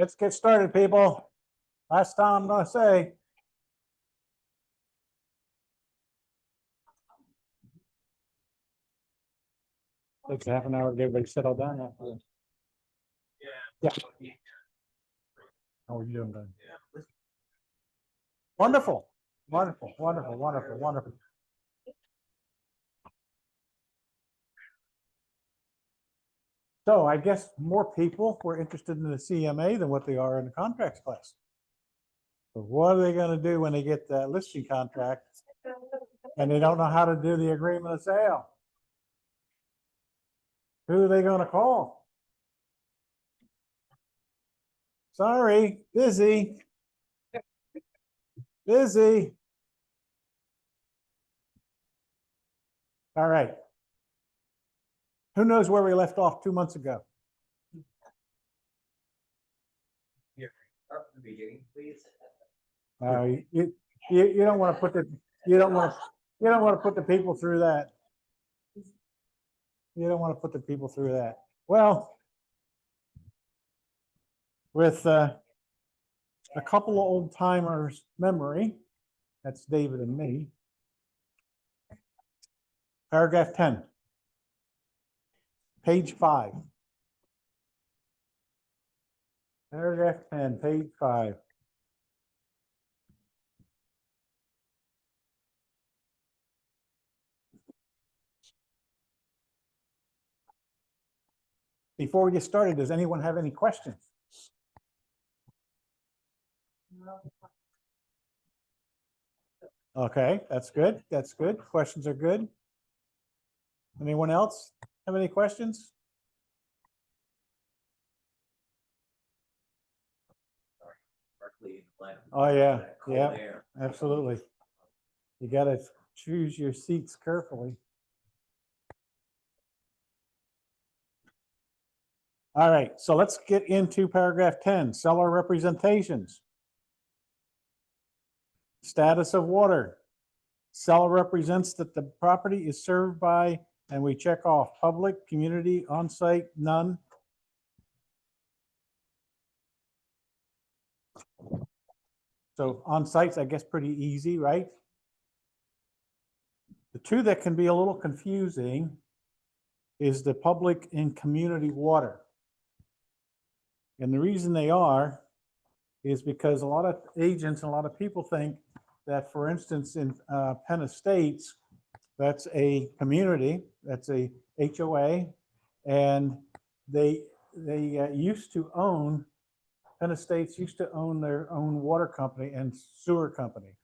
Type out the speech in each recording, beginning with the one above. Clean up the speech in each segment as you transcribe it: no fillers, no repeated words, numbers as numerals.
Let's get started, people. Last time I'm gonna say. Takes half an hour to get everybody settled down after this. Yeah. How are you doing, Ben? Wonderful, wonderful, wonderful, wonderful, wonderful. So I guess more people were interested in the CMA than what they are in the contracts class. So what are they gonna do when they get that listing contract and they don't know how to do the agreement of sale? Who are they gonna call? Sorry, busy. Busy. All right. Who knows where we left off 2 months ago? Start from the beginning, please. You don't want to put the you don't want to put the people through that. You don't want to put the people through that. Well, with a couple of old timers' memory, that's David and me. Paragraph 10, page 5. Paragraph 10, page 5. Before we get started, does anyone have any questions? Okay, that's good. That's good. Questions are good. Anyone else have any questions? Oh yeah, yeah, absolutely. You got to choose your seats carefully. All right, so let's get into paragraph 10, seller representations. Status of water. Seller represents that the property is served by, and we check off public, community, on-site, none. So on-site's, I guess, pretty easy, right? The two that can be a little confusing is the public and community water. And the reason they are is because a lot of agents and a lot of people think that, for instance, in Penn Estates, that's a community, that's a HOA, and they used to own, Penn Estates used to own their own water company and sewer company,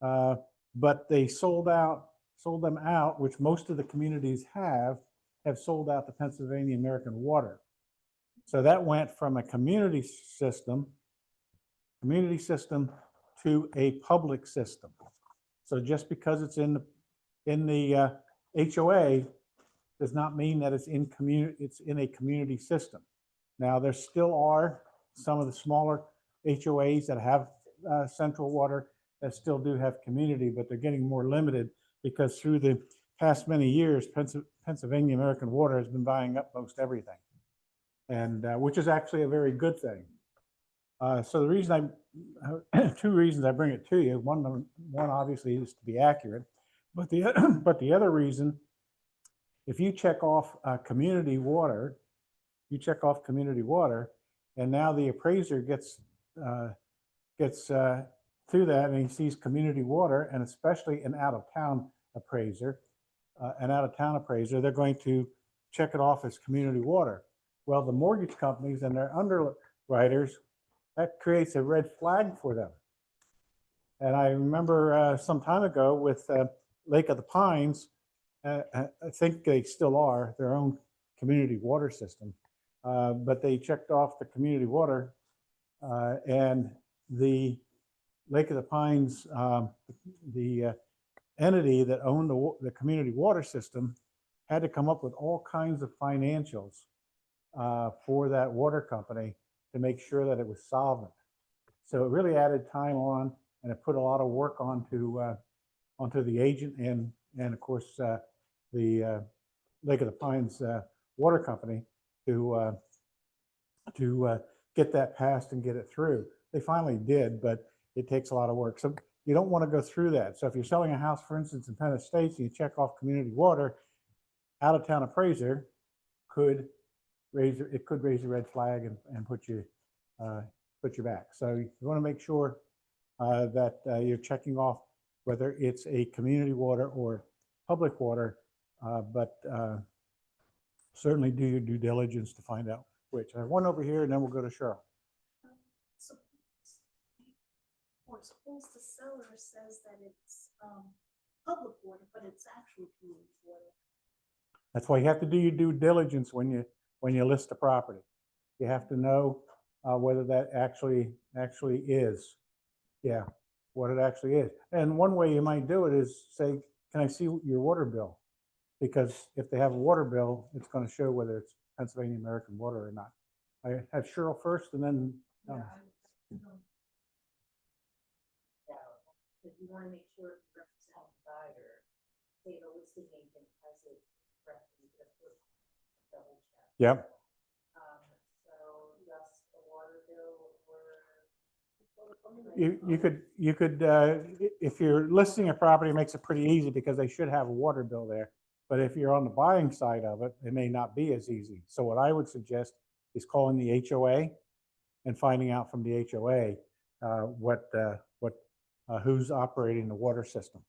but they sold them out, which most of the communities have sold out to Pennsylvania American Water. So that went from a community system to a public system. So just because it's in the HOA does not mean that it's in a community system. Now there still are some of the smaller HOAs that have central water that still do have community, but they're getting more limited because through the past many years, Pennsylvania American Water has been buying up most everything, and which is actually a very good thing. So the reason two reasons I bring it to you. One obviously is to be accurate, but the other reason, if you check off community water, and now the appraiser gets through that and he sees community water, and especially an out-of-town appraiser, they're going to check it off as community water. Well, the mortgage companies and their underwriters, that creates a red flag for them. And I remember some time ago with Lake of the Pines, I think they still are their own community water system, but they checked off the community water, and the Lake of the Pines, the entity that owned the community water system had to come up with all kinds of financials for that water company to make sure that it was solvent. So it really added time on, and it put a lot of work onto the agent and of course the Lake of the Pines water company to get that passed and get it through. They finally did, but it takes a lot of work. So you don't want to go through that. So if you're selling a house, for instance, in Penn Estates, and you check off community water, out-of-town appraiser could raise a red flag and put you back. So you want to make sure that you're checking off whether it's a community water or public water, but certainly do your due diligence to find out which. I have one over here, and then we'll go to Cheryl. Suppose the seller says that it's public water, but it's actually community water. That's why you have to do your due diligence when you list a property. You have to know whether that actually is, yeah, what it actually is. And one way you might do it is say, can I see your water bill? Because if they have a water bill, it's going to show whether it's Pennsylvania American Water or not. I have Cheryl first, and then. If you want to make sure it's represented by or say the listing agent has it correctly, just double check. Yep. So just the water bill or. You could if you're listing a property, it makes it pretty easy because they should have a water bill there. But if you're on the buying side of it, it may not be as easy. So what I would suggest is calling the HOA and finding out from the HOA who's operating the water system.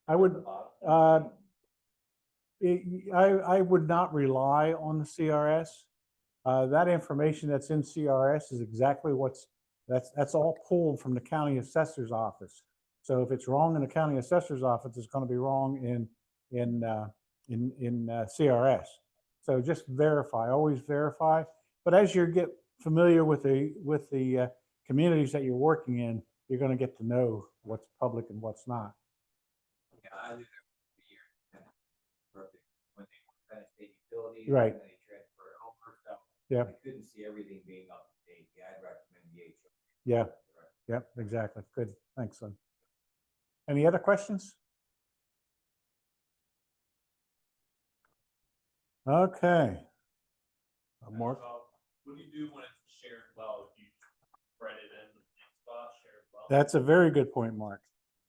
I would I would not rely on the CRS. That information that's in CRS is exactly that's all pulled from the county assessor's office. So if it's wrong in the county assessor's office, it's going to be wrong in CRS. So just verify, always verify. But as you get familiar with the communities that you're working in, you're going to get to know what's public and what's not. Yeah, I lived there for years. Perfect. When they kind of state utilities, right? And they transfer it over, so yeah, I couldn't see everything being up to date. Yeah, I'd recommend the HOA. Yeah. Yep. Exactly. Good. Thanks, son. Any other questions? Okay. Mark. What do you do when it's a shared well? Do you write it in the spot, shared well? That's a very good point, Mark.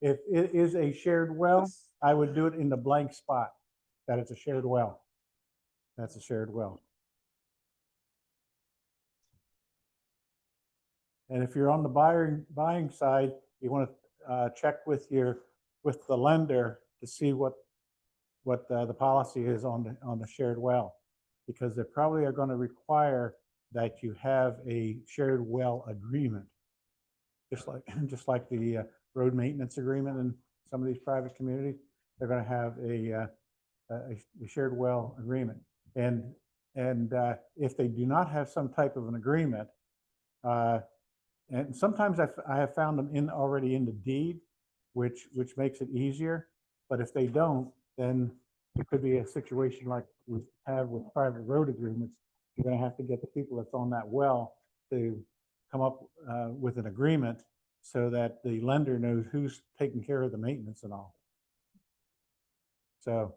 If it is a shared well, I would do it in the blank spot that it's a shared well. That's a shared well. And if you're on the buying side, you want to check with the lender to see what the policy is on the shared well, because they probably are going to require that you have a shared well agreement, just like the road maintenance agreement in some of these private communities. They're going to have a shared well agreement, and if they do not have some type of an agreement, and sometimes I have found them already in the deed, which makes it easier. But if they don't, then it could be a situation like we have with private road agreements. You're going to have to get the people that's on that well to come up with an agreement so that the lender knows who's taking care of the maintenance and all. So,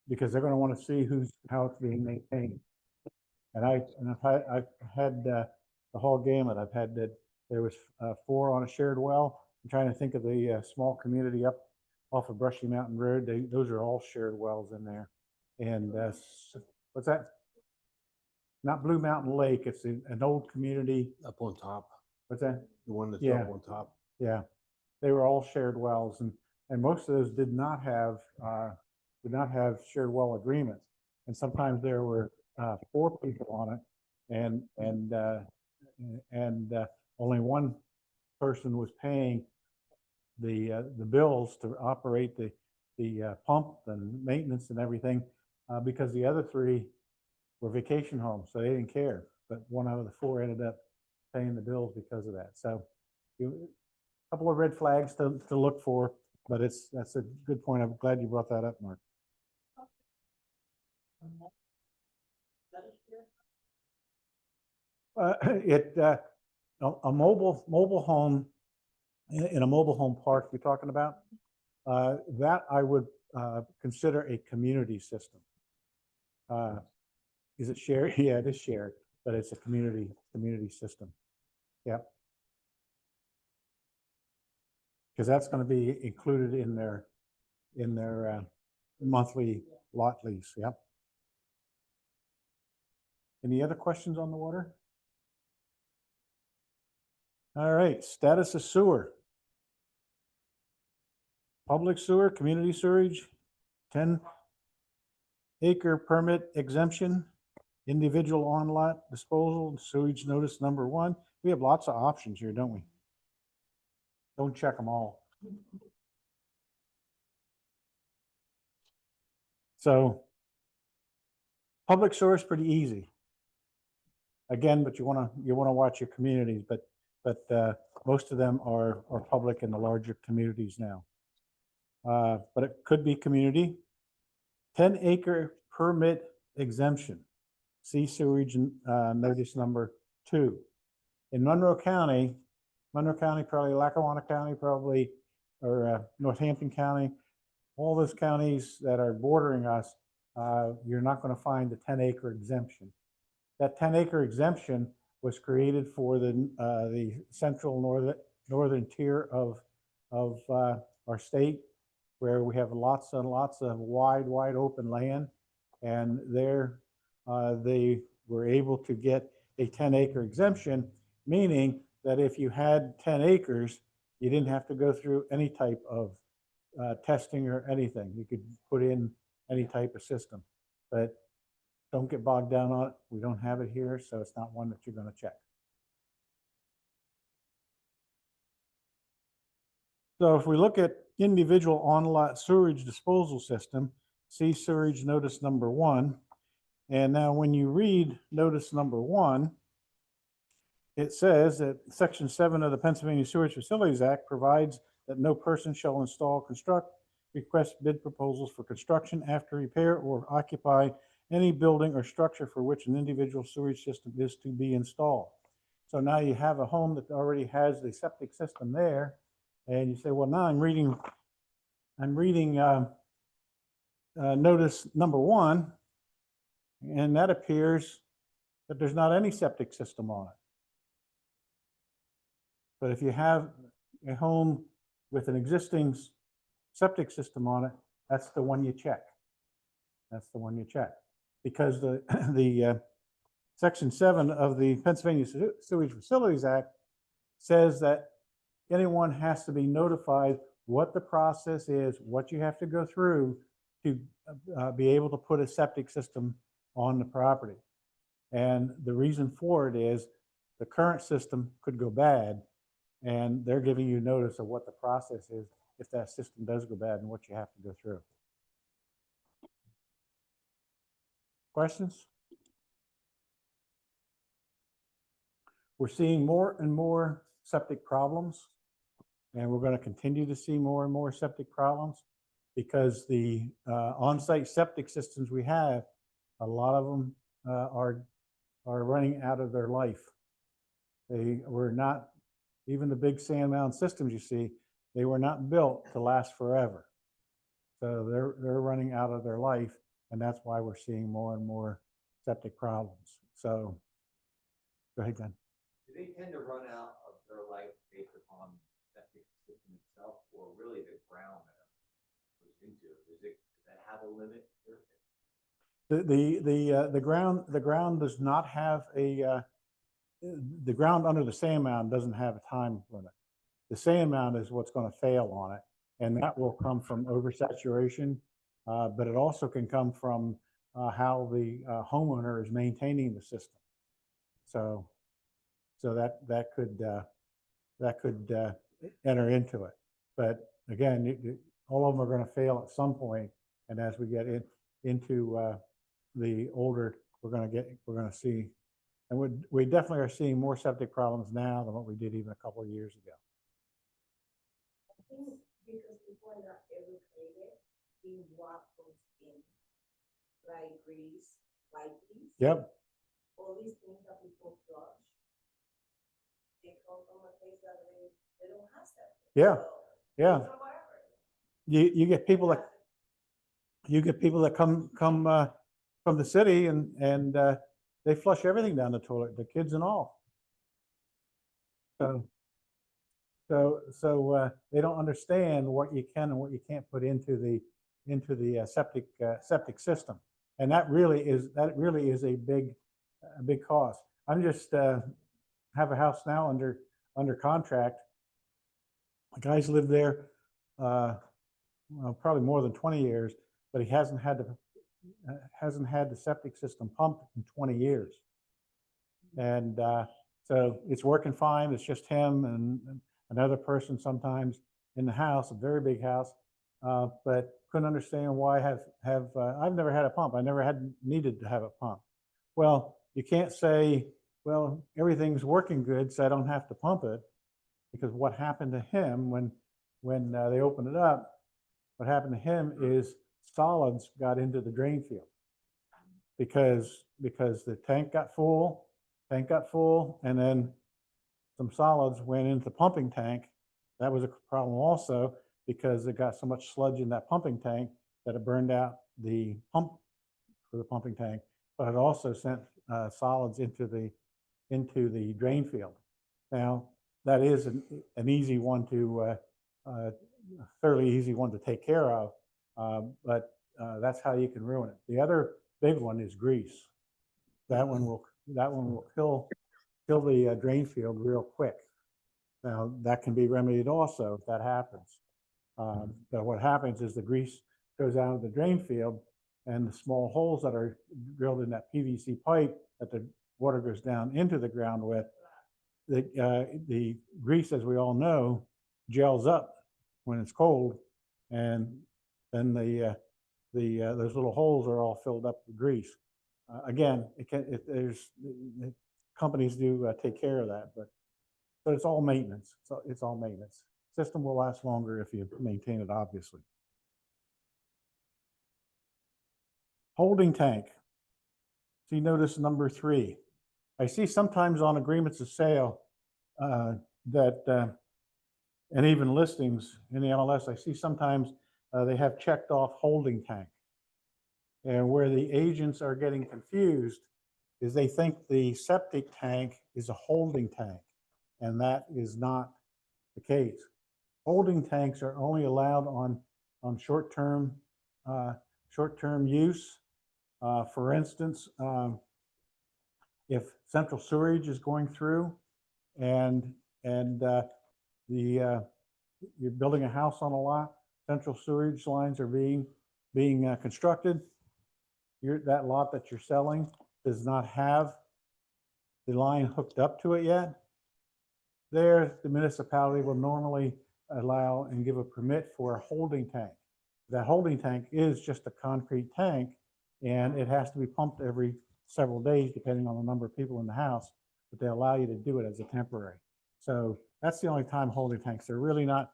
because they're going to want to see how it's being maintained. And I've had the whole gamut. I've had that there was 4 on a shared well. I'm trying to think of the small community up off of Brushy Mountain Road. Those are all shared wells in there. And what's that? Not Blue Mountain Lake. It's an old community up on top. What's that? The one that's Yeah. up on top. Yeah, they were all shared wells, and most of those did not have shared well agreements. And sometimes there were 4 people on it, and only one person was paying the bills to operate the pump and maintenance and everything, because the other 3 were vacation homes, so they didn't care. But 1 out of the 4 ended up paying the bills because of that. So, a couple of red flags to look for, but that's a good point. I'm glad you brought that up, Mark. A mobile home in a mobile home park you're talking about, that I would consider a community system. Is it shared? Yeah, it is shared, but it's a community system. Yep. Because that's going to be included in their monthly lot lease. Yep. Any other questions on the water? All right, status of sewer. Public sewer, community sewerage, 10-acre permit exemption, individual on-lot disposal, sewage notice number 1. We have lots of options here, don't we? Don't check them all. So public sewer is pretty easy. Again, but you want to watch your communities, but most of them are public in the larger communities now. But it could be community. 10-acre permit exemption. See sewage notice number 2. In Monroe County, probably Lackawanna County, probably, or Northampton County, all those counties that are bordering us, you're not going to find the 10-acre exemption. That 10-acre exemption was created for the central northern tier of our state, where we have lots and lots of wide open land, and there they were able to get a 10-acre exemption, meaning that if you had 10 acres, you didn't have to go through any type of testing or anything. You could put in any type of system, but don't get bogged down on it. We don't have it here, so it's not one that you're going to check. So if we look at individual on-lot sewage disposal system, see sewage notice number 1. And now when you read notice number 1, it says that Section 7 of the Pennsylvania Sewage Facilities Act provides that no person shall install, construct, request bid proposals for construction, after repair, or occupy any building or structure for which an individual sewage system is to be installed. So now you have a home that already has the septic system there, and you say, well, now I'm reading notice number 1, and that appears that there's not any septic system on it. But if you have a home with an existing septic system on it, that's the one you check. That's the one you check. Because the Section 7 of the Pennsylvania Sewage Facilities Act says that anyone has to be notified what the process is, what you have to go through to be able to put a septic system on the property. And the reason for it is the current system could go bad, and they're giving you notice of what the process is if that system does go bad and what you have to go through. Questions? We're seeing more and more septic problems, and we're going to continue to see more and more septic problems because the on-site septic systems we have, a lot of them are running out of their life. They were not, even the big sand mound systems you see, they were not built to last forever. So they're running out of their life, and that's why we're seeing more and more septic problems. So, go ahead, Glenn. Do they tend to run out of their life based upon the septic system itself, or really the ground that it goes into? Does that have a limit? The ground does not have a the ground under the sand mound doesn't have a time limit. The sand mound is what's going to fail on it, and that will come from oversaturation, but it also can come from how the homeowner is maintaining the system. So that could enter into it. But again, all of them are going to fail at some point, and as we get into the older, we're going to see, and we definitely are seeing more septic problems now than what we did even a couple of years ago. I think because people are not educated in what goes in, dry grease, white grease. Yep. All these things that people flush, they come from a place that they don't have that. Yeah. So, Yeah. or whatever. You get people that come from the city and they flush everything down the toilet, the kids and all. So they don't understand what you can and what you can't put into the septic system. And that really is a big cost. I'm just have a house now under contract. The guy's lived there well, probably more than 20 years, but he hasn't had the septic system pumped in 20 years. And so it's working fine. It's just him and another person sometimes in the house, a very big house, but couldn't understand why I've never had a pump. I never had needed to have a pump. Well, you can't say, well, everything's working good, so I don't have to pump it, because what happened to him when they opened it up, what happened to him is solids got into the drain field because the tank got full, and then some solids went into the pumping tank. That was a problem also, because it got so much sludge in that pumping tank that it burned out the pump for the pumping tank, but it also sent solids into the drain field. Now, that is an easy one to, fairly easy one to take care of, but that's how you can ruin it. The other big one is grease. That one will kill the drain field real quick. Now, that can be remedied also if that happens. But what happens is the grease goes out of the drain field, and the small holes that are drilled in that PVC pipe that the water goes down into the ground with, the grease, as we all know, gels up when it's cold, and then those little holes are all filled up with grease. Again, companies do take care of that, but it's all maintenance. So it's all maintenance. System will last longer if you maintain it, obviously. Holding tank. So you notice number 3. I see sometimes on agreements of sale that, and even listings in the MLS, I see sometimes they have checked off holding tank. And where the agents are getting confused is they think the septic tank is a holding tank, and that is not the case. Holding tanks are only allowed on short-term use. For instance, if central sewerage is going through and you're building a house on a lot, central sewerage lines are being constructed. That lot that you're selling does not have the line hooked up to it yet. There, the municipality will normally allow and give a permit for a holding tank. That holding tank is just a concrete tank, and it has to be pumped every several days, depending on the number of people in the house, but they allow you to do it as a temporary. So that's the only time holding tanks. They're really not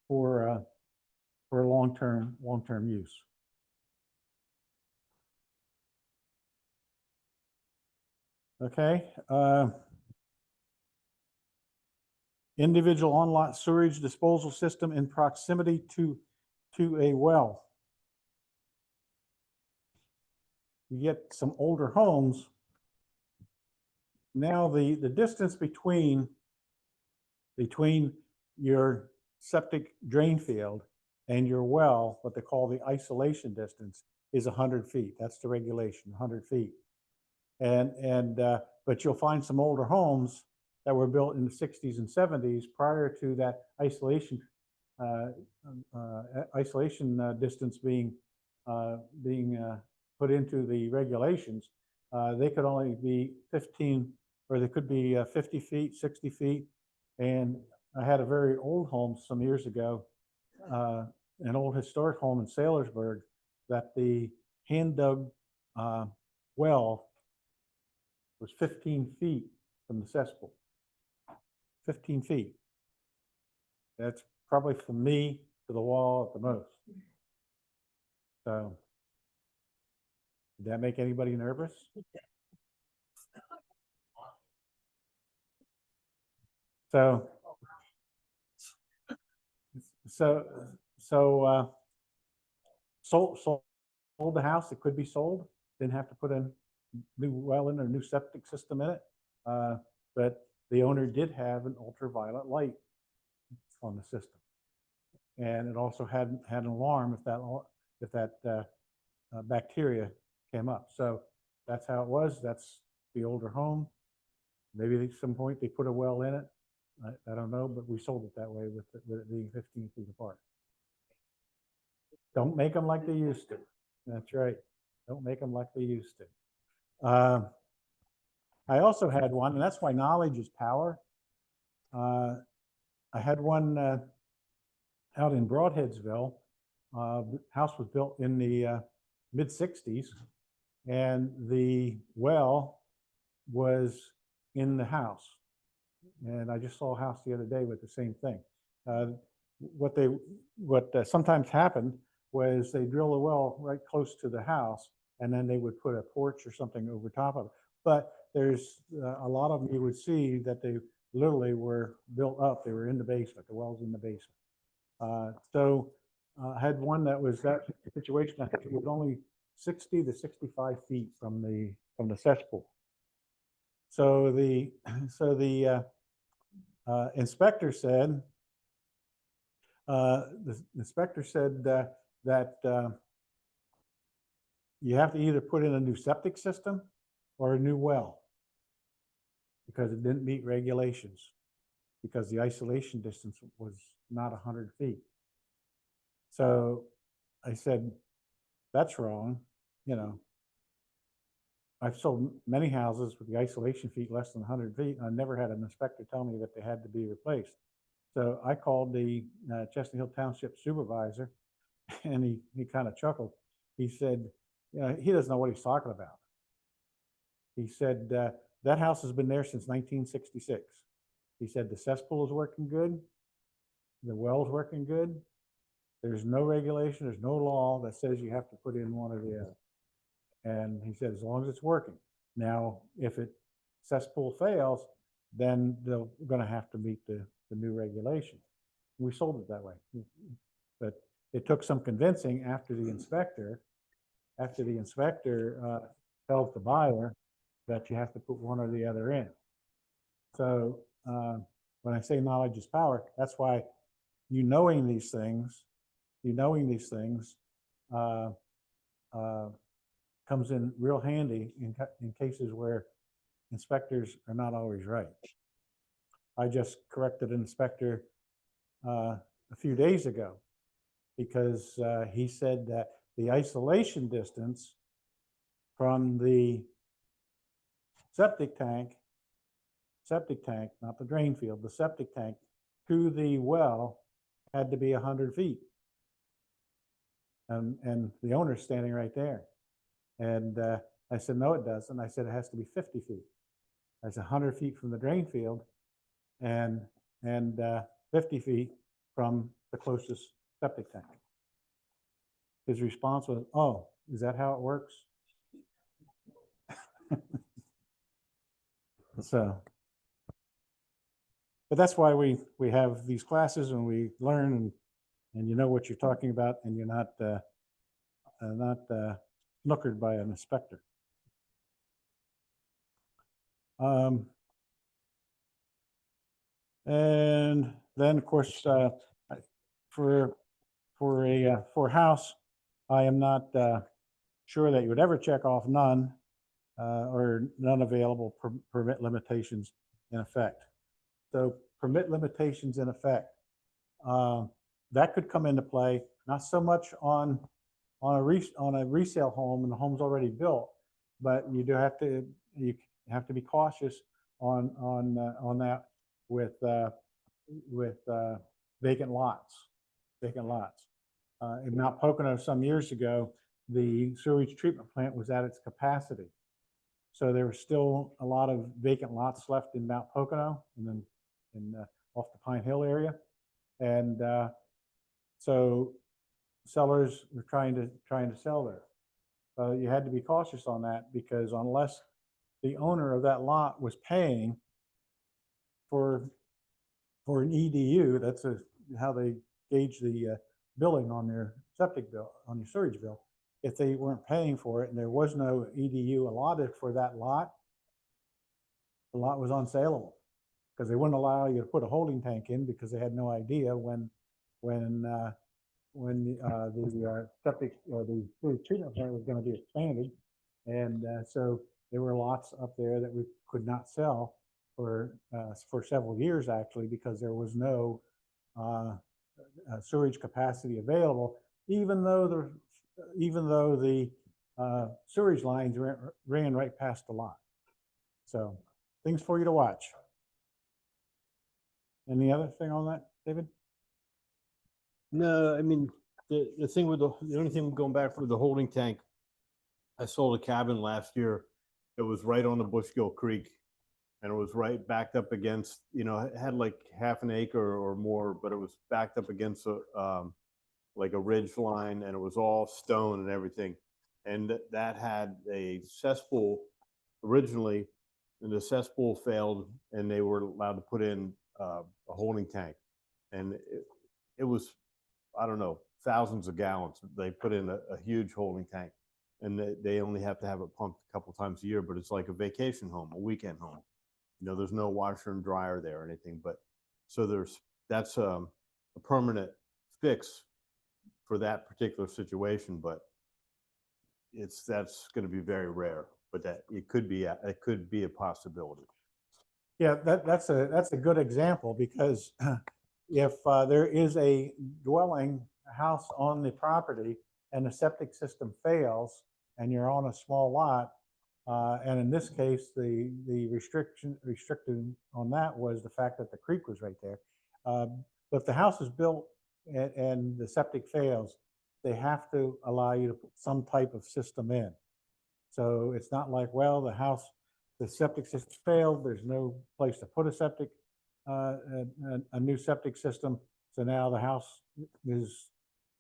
for long-term use. Okay. Individual on-lot sewage disposal system in proximity to a well. You get some older homes. Now the distance between your septic drain field and your well, what they call the isolation distance, is 100 feet. That's the regulation, 100 feet. But you'll find some older homes that were built in the 60s and 70s prior to that isolation distance being put into the regulations. They could only be 15, or they could be 50 feet, 60 feet. And I had a very old home some years ago, an old historic home in Saylorsburg, that the hand dug well was 15 feet from the cesspool. 15 feet. That's probably from me to the wall at the most. So, did that make anybody nervous? So sold the house, it could be sold, didn't have to put a new well in or new septic system in it. But the owner did have an ultraviolet light on the system. And it also had an alarm if that bacteria came up. So that's how it was. That's the older home. Maybe at some point they put a well in it. I don't know, but we sold it that way with it being 15 feet apart. Don't make them like they used to. That's right. Don't make them like they used to. I also had one, and that's why knowledge is power. I had one out in Broadheadsville. House was built in the mid 60s, and the well was in the house. And I just saw a house the other day with the same thing. What sometimes happened was they drill a well right close to the house, and then they would put a porch or something over top of it. But there's a lot of them you would see that they literally were built up. They were in the basement. The well's in the basement. So I had one that was that situation. I think it was only 60 to 65 feet from the cesspool. So the inspector said that you have to either put in a new septic system or a new well because it didn't meet regulations, because the isolation distance was not 100 feet. So I said, that's wrong. You know, I've sold many houses with the isolation feet less than 100 feet, and I never had an inspector tell me that they had to be replaced. So I called the Chestnut Hill Township supervisor, and he kind of chuckled. He said, he doesn't know what he's talking about. He said, that house has been there since 1966. He said, the cesspool is working good. The well's working good. There's no regulation, there's no law that says you have to put in one or the other. And he said, as long as it's working. Now, if cesspool fails, then they're going to have to meet the new regulations. We sold it that way. But it took some convincing after the inspector tells the buyer that you have to put one or the other in. So when I say knowledge is power, that's why knowing these things comes in real handy in cases where inspectors are not always right. I just corrected an inspector a few days ago because he said that the isolation distance from the septic tank, not the drain field, the septic tank to the well had to be 100 feet. And the owner's standing right there. And I said, no, it doesn't. I said, it has to be 50 feet. That's 100 feet from the drain field and 50 feet from the closest septic tank. His response was, oh, is that how it works? So, but that's why we have these classes and we learn and you know what you're talking about, and you're not snookered by an inspector. And then, of course, for a house, I am not sure that you would ever check off none or none available permit limitations in effect. So permit limitations in effect, that could come into play, not so much on a resale home and the home's already built, but you have to be cautious on that with vacant lots. In Mount Pocono some years ago, the sewage treatment plant was at its capacity. So there were still a lot of vacant lots left in Mount Pocono and then off the Pine Hill area. And so sellers were trying to sell there. You had to be cautious on that, because unless the owner of that lot was paying for an EDU, that's how they gauge the billing on their septic bill, on your sewage bill. if they weren't paying for it and there was no EDU allotted for that lot, the lot was unsaleable because they wouldn't allow you to put a holding tank in because they had no idea when the septic or the sewage treatment plant was going to be expanded. And so there were lots up there that we could not sell for several years actually because there was no sewage capacity available, even though the sewage lines ran right past the lot. So things for you to watch. Any other thing on that, David? No, I mean, the thing with the only thing going back for the holding tank, I sold a cabin last year. It was right on the Bushgill Creek. And it was right backed up against, it had like half an acre or more, but it was backed up against like a ridge line, and it was all stone and everything. And that had a cesspool originally, and the cesspool failed, and they were allowed to put in a holding tank. And it was, I don't know, thousands of gallons. They put in a huge holding tank, and they only have to have it pumped a couple times a year, but it's like a vacation home, a weekend home. There's no washer and dryer there or anything, but so that's a permanent fix for that particular situation, but that's going to be very rare, but that it could be a possibility. Yeah, that's a good example because if there is a dwelling house on the property and the septic system fails and you're on a small lot, and in this case, the restriction on that was the fact that the creek was right there. But if the house is built and the septic fails, they have to allow you to put some type of system in. So it's not like, well, the septic system failed. There's no place to put a new septic system. So now the house is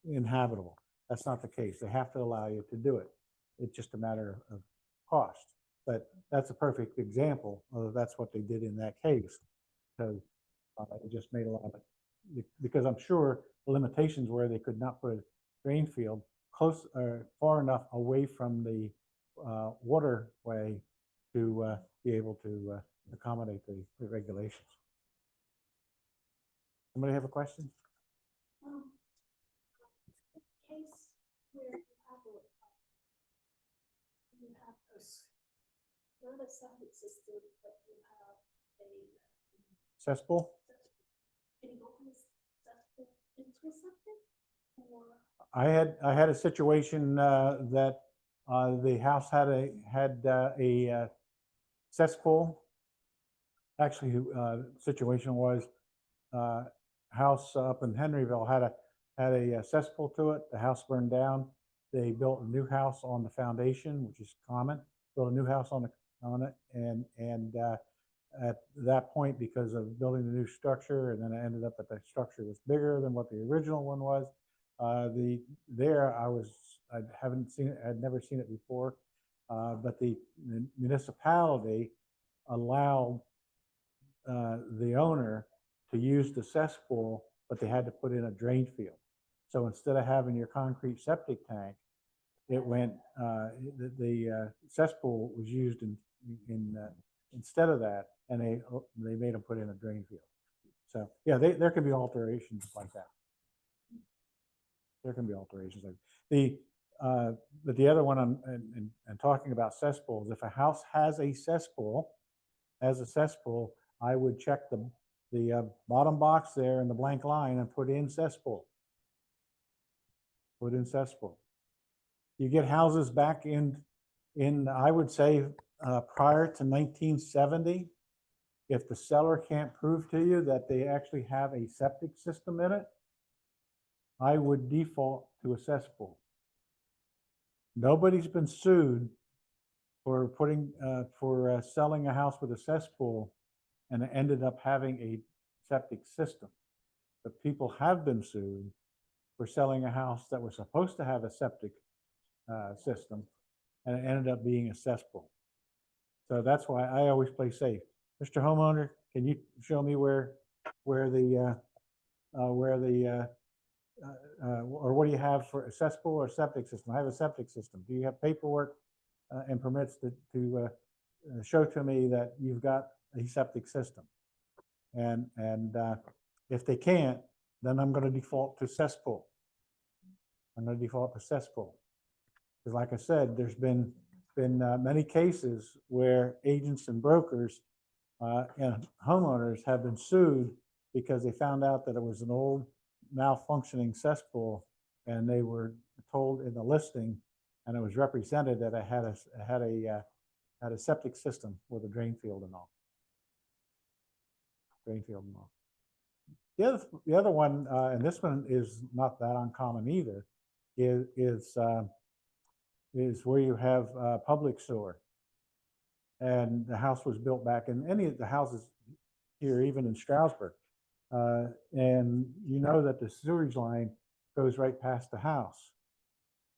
inhabitable. That's not the case. They have to allow you to do it. It's just a matter of cost. But that's a perfect example of that's what they did in that case. So it just made a lot of, because I'm sure the limitations were they could not put a drain field close or far enough away from the waterway to be able to accommodate the regulations. Somebody have a question? Case where you have not a septic system, but you have a Cesspool? can you open this cesspool into something? Or I had a situation that the house had a cesspool. Actually, situation was house up in Henryville had a cesspool to it. The house burned down. They built a new house on the foundation, which is common. Built a new house on it, and at that point, because of building the new structure, and then it ended up that the structure was bigger than what the original one was. I haven't seen it. I'd never seen it before, but the municipality allowed the owner to use the cesspool, but they had to put in a drain field. So instead of having your concrete septic tank, it went, the cesspool was used instead of that, and they made them put in a drain field. So yeah, there can be alterations like that. There can be alterations like but the other one and talking about cesspools, if a house has a cesspool, I would check the bottom box there in the blank line and put in cesspool. Put in cesspool. You get houses back in I would say prior to 1970, if the seller can't prove to you that they actually have a septic system in it, I would default to a cesspool. Nobody's been sued for selling a house with a cesspool and it ended up having a septic system. But people have been sued for selling a house that was supposed to have a septic system and it ended up being a cesspool. So that's why I always play safe. Mr. Homeowner, can you show me where the or what do you have for a cesspool or septic system? I have a septic system. Do you have paperwork and permits to show to me that you've got a septic system? And if they can't, then I'm going to default to cesspool. I'm going to default to cesspool. Because like I said, there's been many cases where agents and brokers and homeowners have been sued because they found out that it was an old malfunctioning cesspool, and they were told in the listing, and it was represented that it had a septic system with a drain field and all. Drain field and all. The other one, and this one is not that uncommon either, is where you have public sewer. And the house was built back in any of the houses here, even in Stroudsburg. And you know that the sewage line goes right past the house.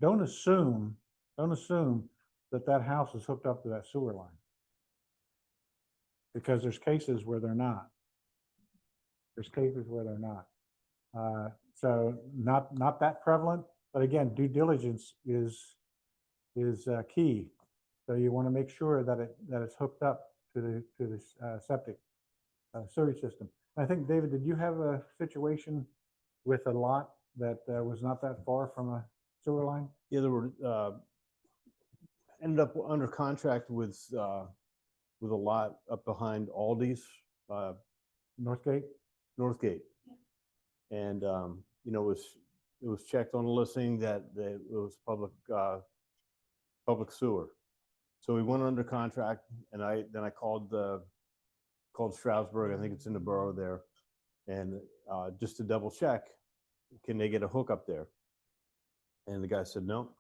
Don't assume that that house is hooked up to that sewer line. Because there's cases where they're not. There's cases where they're not. So not that prevalent, but again, due diligence is key. So you want to make sure that it's hooked up to the septic sewage system. I think, David, did you have a situation with a lot that was not that far from a sewer line? Yeah, there were, ended up under contract with a lot up behind Aldi's, Northgate? Northgate. And, you know, it was checked on the listing that it was public sewer. So we went under contract, and then I called Stroudsburg, I think it's in the borough there, and just to double check, can they get a hookup there? And the guy said, no,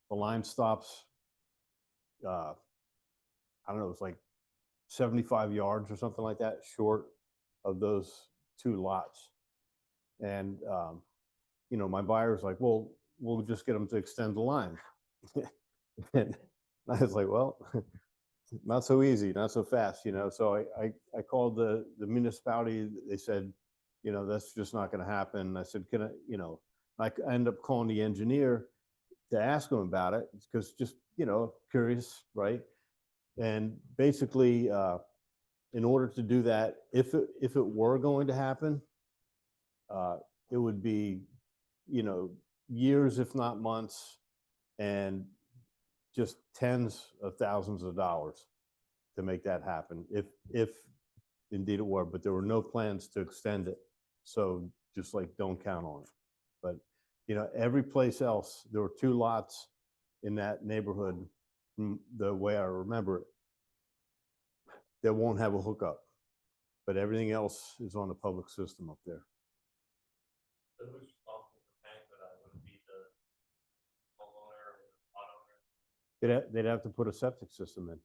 the line stops, I don't know, it's like 75 yards or something like that, short of those two lots. And, you know, my buyer's like, well, we'll just get them to extend the line. And I was like, well, not so easy, not so fast, you know. So I called the municipality. They said, you know, that's just not going to happen. I said, can I, you know, I ended up calling the engineer to ask him about it because just, you know, curious, right? And basically, in order to do that, if it were going to happen, it would be, you know, years, if not months, and just tens of thousands of dollars to make that happen, if indeed it were. But there were no plans to extend it, so just like don't count on it. But you know, every place else, there were two lots in that neighborhood, the way I remember it, that won't have a hookup, but everything else is on the public system up there. So who's responsible for paying for that? Would it be the homeowner or the lot owner? They'd have to put a septic system in.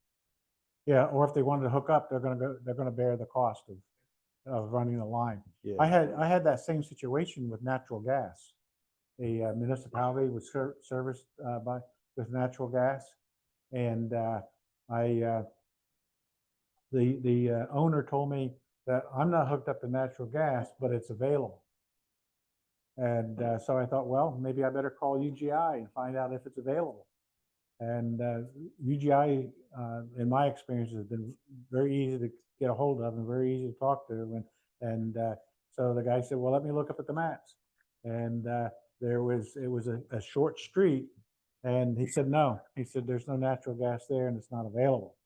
Yeah, or if they wanted to hook up, they're going to bear the cost of running the line. Yeah. I had that same situation with natural gas. The municipality was serviced with natural gas, and the owner told me that I'm not hooked up to natural gas, but it's available. And so I thought, well, maybe I better call UGI and find out if it's available. And UGI, in my experience, has been very easy to get a hold of and very easy to talk to. And so the guy said, well, let me look up at the maps. And it was a short street. And he said, no. He said, there's no natural gas there and it's not available.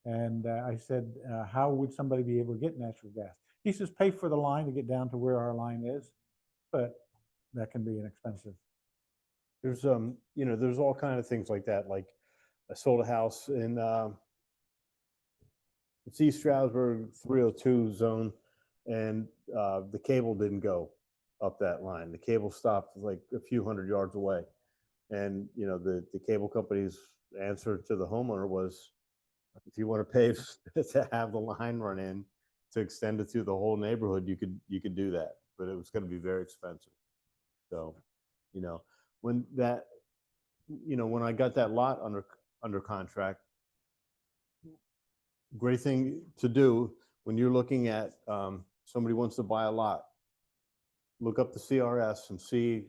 And I said, how would somebody be able to get natural gas? He says, pay for the line to get down to where our line is. But that can be inexpensive. There's you know, there's all kind of things like that. Like I sold a house in it's East Stroudsburg 302 zone, and the cable didn't go up that line. The cable stopped like a few hundred yards away, and you know, the cable company's answer to the homeowner was, if you want to pay to have the line run in to extend it through the whole neighborhood, you could do that, but it was going to be very expensive. So, you know, when I got that lot under contract, great thing to do when you're looking at somebody wants to buy a lot, look up the CRS and see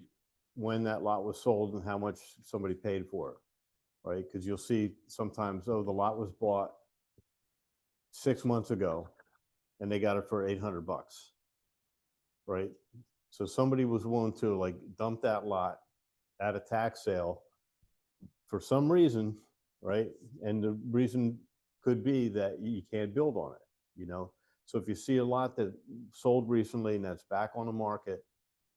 when that lot was sold and how much somebody paid for it, right? Because you'll see sometimes, oh, the lot was bought 6 months ago and they got it for $800, right? So somebody was willing to like dump that lot at a tax sale for some reason, right? And the reason could be that you can't build on it, you know? So if you see a lot that sold recently and that's back on the market,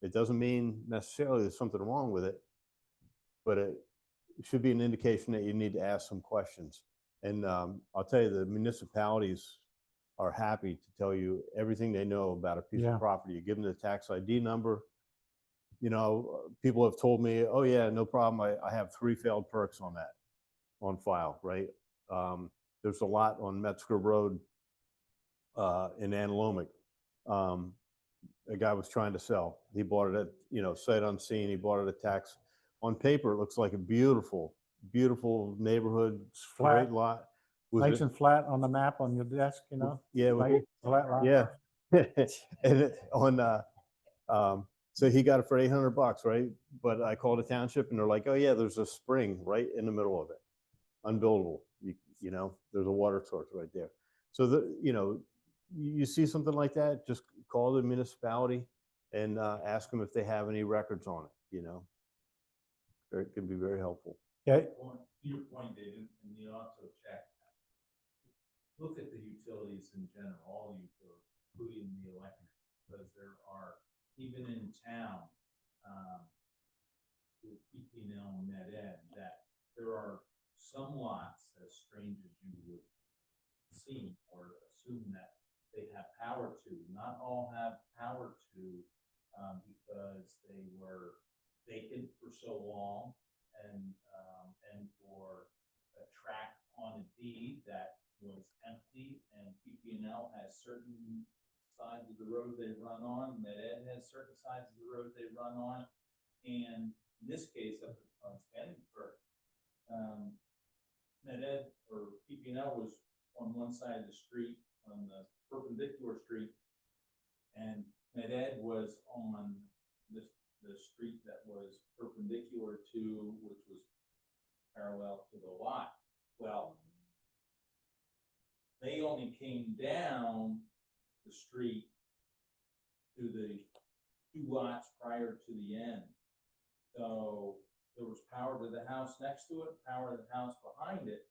it doesn't mean necessarily there's something wrong with it, but it should be an indication that you need to ask some questions. And I'll tell you, the municipalities are happy to tell you everything they know about a piece Yeah. of property. You give them the tax ID number. You know, people have told me, oh yeah, no problem. I have 3 failed perks on that, on file, right? There's a lot on Metzger Road in Antelope. A guy was trying to sell. He bought it at, you know, sight unseen. He bought it at tax. On paper, it looks like a beautiful, beautiful neighborhood, Flat. great lot. Was Nice it- and flat on the map on your desk, you know? Yeah, with- Nice flat lot. yeah. And so he got it for $800, right? But I called the township and they're like, oh yeah, there's a spring right in the middle of it. Unbuildable. You know, there's a water source right there. So you know, you see something like that, just call the municipality and ask them if they have any records on it, you know? It can be very helpful. Yeah, To your point, David, and you also check, look at the utilities in general, all utilities, including the electric, because there are, even in town, with PPL and Med Ed, that there are some lots, as strange as you would seem or assume that they have power to. Not all have power to, because they were vacant for so long and for a tract on a deed that was empty, and PPL has certain sides of the road they run on, Med Ed has certain sides of the road they run on. And in this case, up on Scanningbrook, Med Ed or PPL was on one side of the street, on the perpendicular street, and Med Ed was on the street that was perpendicular to, which was parallel to the lot. Well, they only came down the street to the 2 lots prior to the end. So there was power to the house next to it, power to the house behind it,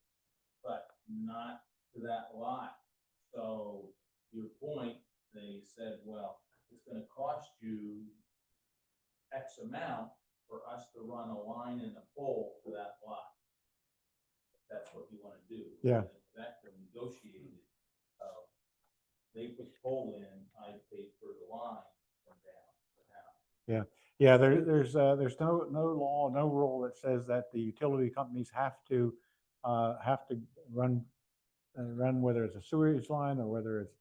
but not to that lot. So to your point, they said, well, it's gonna cost you X amount for us to run a line and a pole to that lot. That's what you wanna do. Yeah. That was negotiated. They put pole in, I paid for the line from down. Yeah, there's no law, no rule that says that the utility companies have to run whether it's a sewage line or whether it's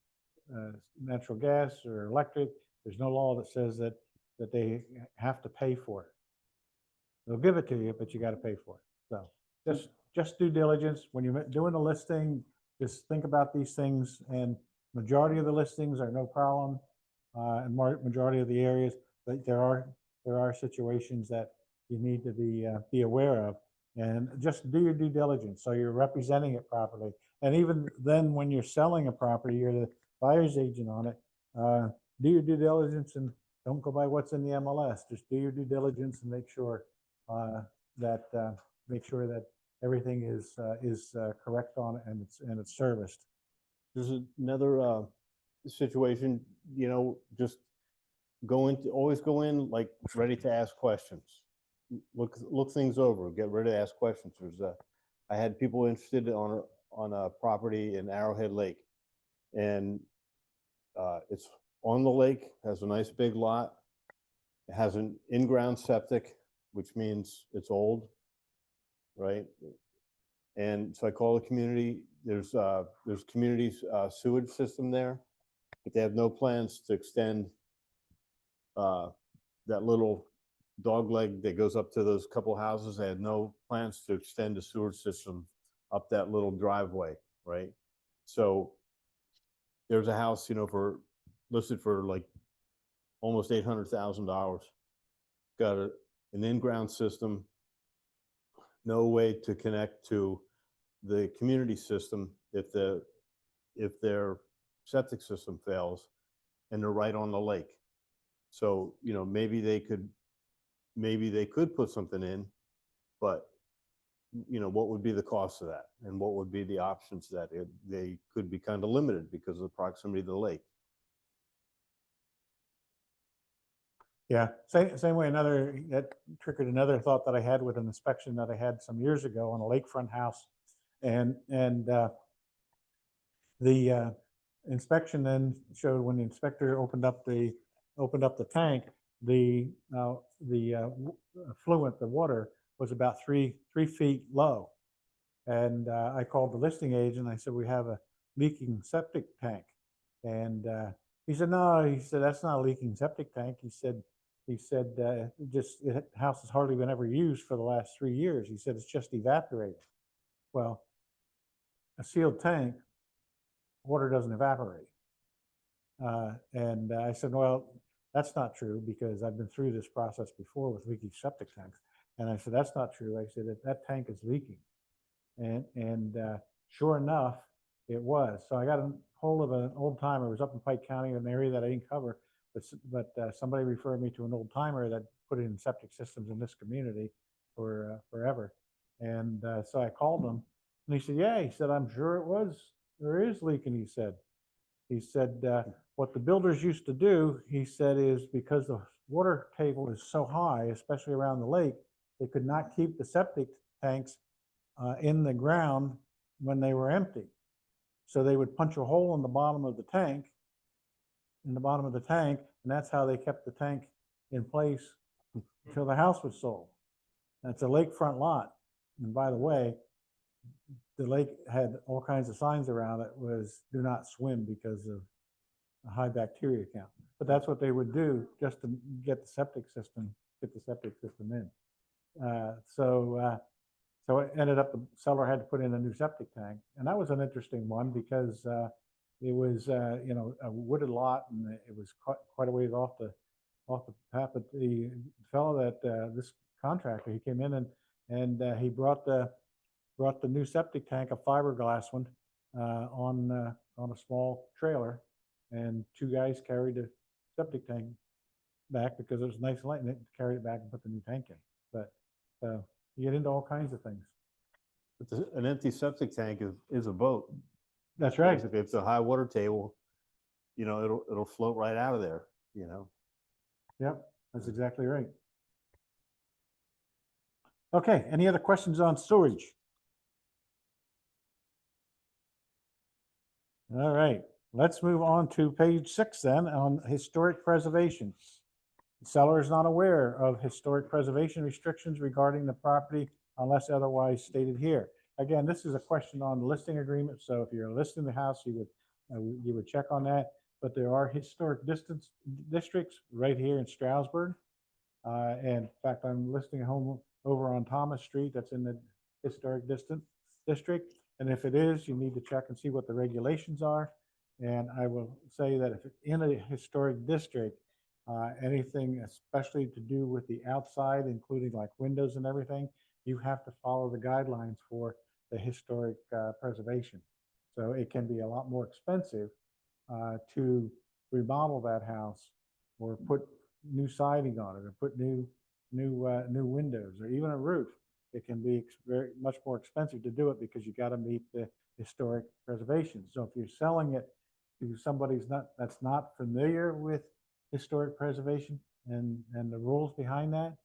natural gas or electric. There's no law that says that they have to pay for it. They'll give it to you, but you got to pay for it. So just due diligence. When you're doing a listing, just think about these things, and majority of the listings are no problem, and majority of the areas, but there are situations that you need to be aware of, and just do your due diligence so you're representing it properly. And even then, when you're selling a property, you're the buyer's agent on it. Do your due diligence and don't go by what's in the MLS. Just do your due diligence and make sure that everything is correct on it and it's serviced. There's another situation, you know, just always go in like ready to ask questions. Look things over, get ready to ask questions. I had people interested on a property in Arrowhead Lake, and it's on the lake, has a nice big lot. It has an in-ground septic, which means it's old, right? And so I call the community. There's community sewage system there, but they have no plans to extend that little dog leg that goes up to those couple houses. They had no plans to extend the sewer system up that little driveway, right? So there's a house, you know, listed for like almost $800,000. Got an in-ground system, no way to connect to the community system if their septic system fails, and they're right on the lake. So, maybe they could put something in, but what would be the cost of that? And what would be the options that they could be kind of limited because of the proximity to the lake? Yeah, same way, that triggered another thought that I had with an inspection that I had some years ago on a lakefront house. And the inspection then showed when the inspector opened up the tank, the affluent, the water was about 3 feet low. And I called the listing agent. I said, we have a leaking septic tank. And he said, no, he said, that's not a leaking septic tank. He said, the house has hardly been ever used for the last 3 years. He said, it's just evaporated. Well, a sealed tank, water doesn't evaporate. And I said, well, that's not true because I've been through this process before with leaky septic tanks. And I said, that's not true. I said, that tank is leaking. And sure enough, it was. So I got a hold of an old timer. It was up in Pike County, an area that I didn't cover. But somebody referred me to an old timer that put in septic systems in this community for forever. And so I called him, and he said, yeah. He said, I'm sure it was. There is leaking, he said. He said, what the builders used to do, he said, is because the water table is so high, especially around the lake, they could not keep the septic tanks in the ground when they were empty. So they would punch a hole in the bottom of the tank, and that's how they kept the tank in place until the house was sold. That's a lakefront lot. And by the way, the lake had all kinds of signs around it, was do not swim because of a high bacteria count. But that's what they would do just to get the septic system in. So it ended up the seller had to put in a new septic tank. And that was an interesting one because it was, a wooded lot, and it was quite a ways off the path. But the fellow that this contractor, he came in and he brought the new septic tank, a fiberglass one, on a small trailer, and 2 guys carried the septic tank back because it was nice and light, and they carried it back and put the new tank in. But you get into all kinds of things. But an empty septic tank is a boat. That's right. If it's a high water table, it'll float right out of there. Yep, that's exactly right. Okay, any other questions on storage? All right, let's move on to page 6 then on historic preservation. The seller is not aware of historic preservation restrictions regarding the property unless otherwise stated here. Again, this is a question on the listing agreement. So if you're listing the house, you would check on that. But there are historic districts right here in Stroudsburg. And in fact, I'm listing a home over on Thomas Street that's in the historic district. And if it is, you need to check and see what the regulations are. And I will say that if it's in a historic district, anything especially to do with the outside, including like windows and everything, you have to follow the guidelines for the historic preservation. So it can be a lot more expensive to remodel that house or put new siding on it or put new windows or even a roof. It can be very much more expensive to do it because you got to meet the historic preservation. So if you're selling it to somebody that's not familiar with historic preservation and the rules behind that,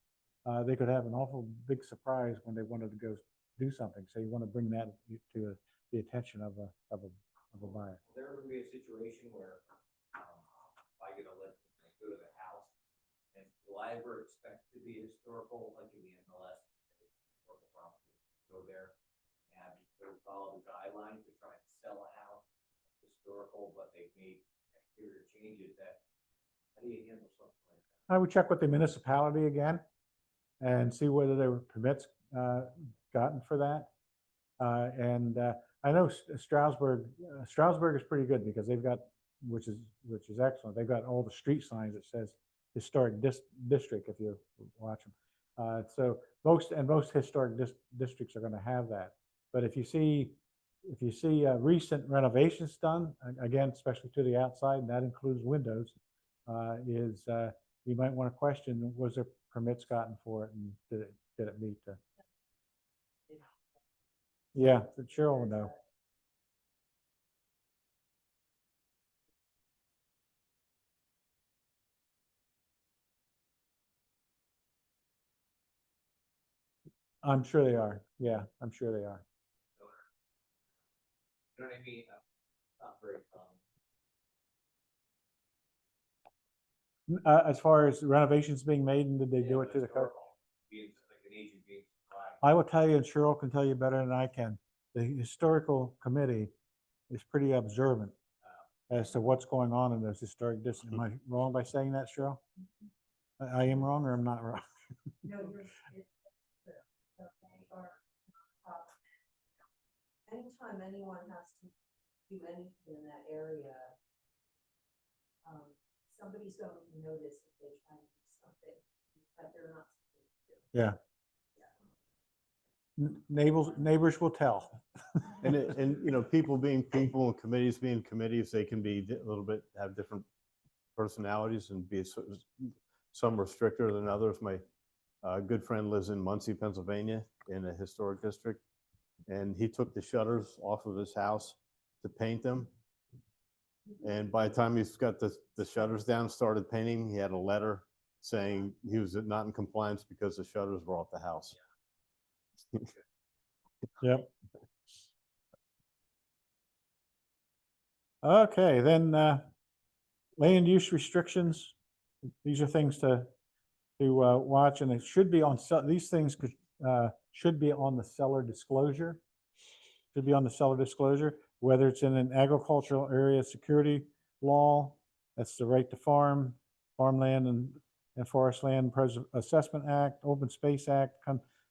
they could have an awful big surprise when they wanted to go do something. So you want to bring that to the attention of a buyer. There would be a situation where if I get a list and I go to the house, and will I ever expect to be historical, like in the MLS, historical property, go there and go follow the guidelines to try and sell a house historical, but they've made exterior changes that, how do you handle something like that? I would check with the municipality again and see whether there were permits gotten for that. And I know Stroudsburg is pretty good because they've got which is excellent. They've got all the street signs that says historic district if you watch them. So most historic districts are going to have that. But if you see recent renovations done, again, especially to the outside, and that includes windows, you might want to question, was there permits gotten for it, and did it meet the? Yeah, but Cheryl will know. I'm sure they are. Yeah, I'm sure they are. You know what I mean? Not very common. As far as renovations being made, and did they do it to the code? Being like an agent being surprised. I will tell you, and Cheryl can tell you better than I can, the historical committee is pretty observant as to what's going on in those historic districts. Am I wrong by saying that, Cheryl? I am wrong, or I'm not wrong? No, anytime anyone has to do anything in that area, somebody's going to notice if they're trying to do something that they're not supposed to do. Yeah. Neighbors will tell. And people being people and committees being committees, they can be a little bit, have different personalities and be some are stricter than others. My good friend lives in Muncie, Pennsylvania, in a historic district, and he took the shutters off of his house to paint them. And by the time he's got the shutters down, started painting, he had a letter saying he was not in compliance because the shutters were off the house. Yep. Okay, then land use restrictions. These are things to watch, and it should be on these things should be on the seller disclosure. Should be on the seller disclosure, whether it's in an agricultural area security law, that's the right to farm, farmland and forest land assessment act, open space act,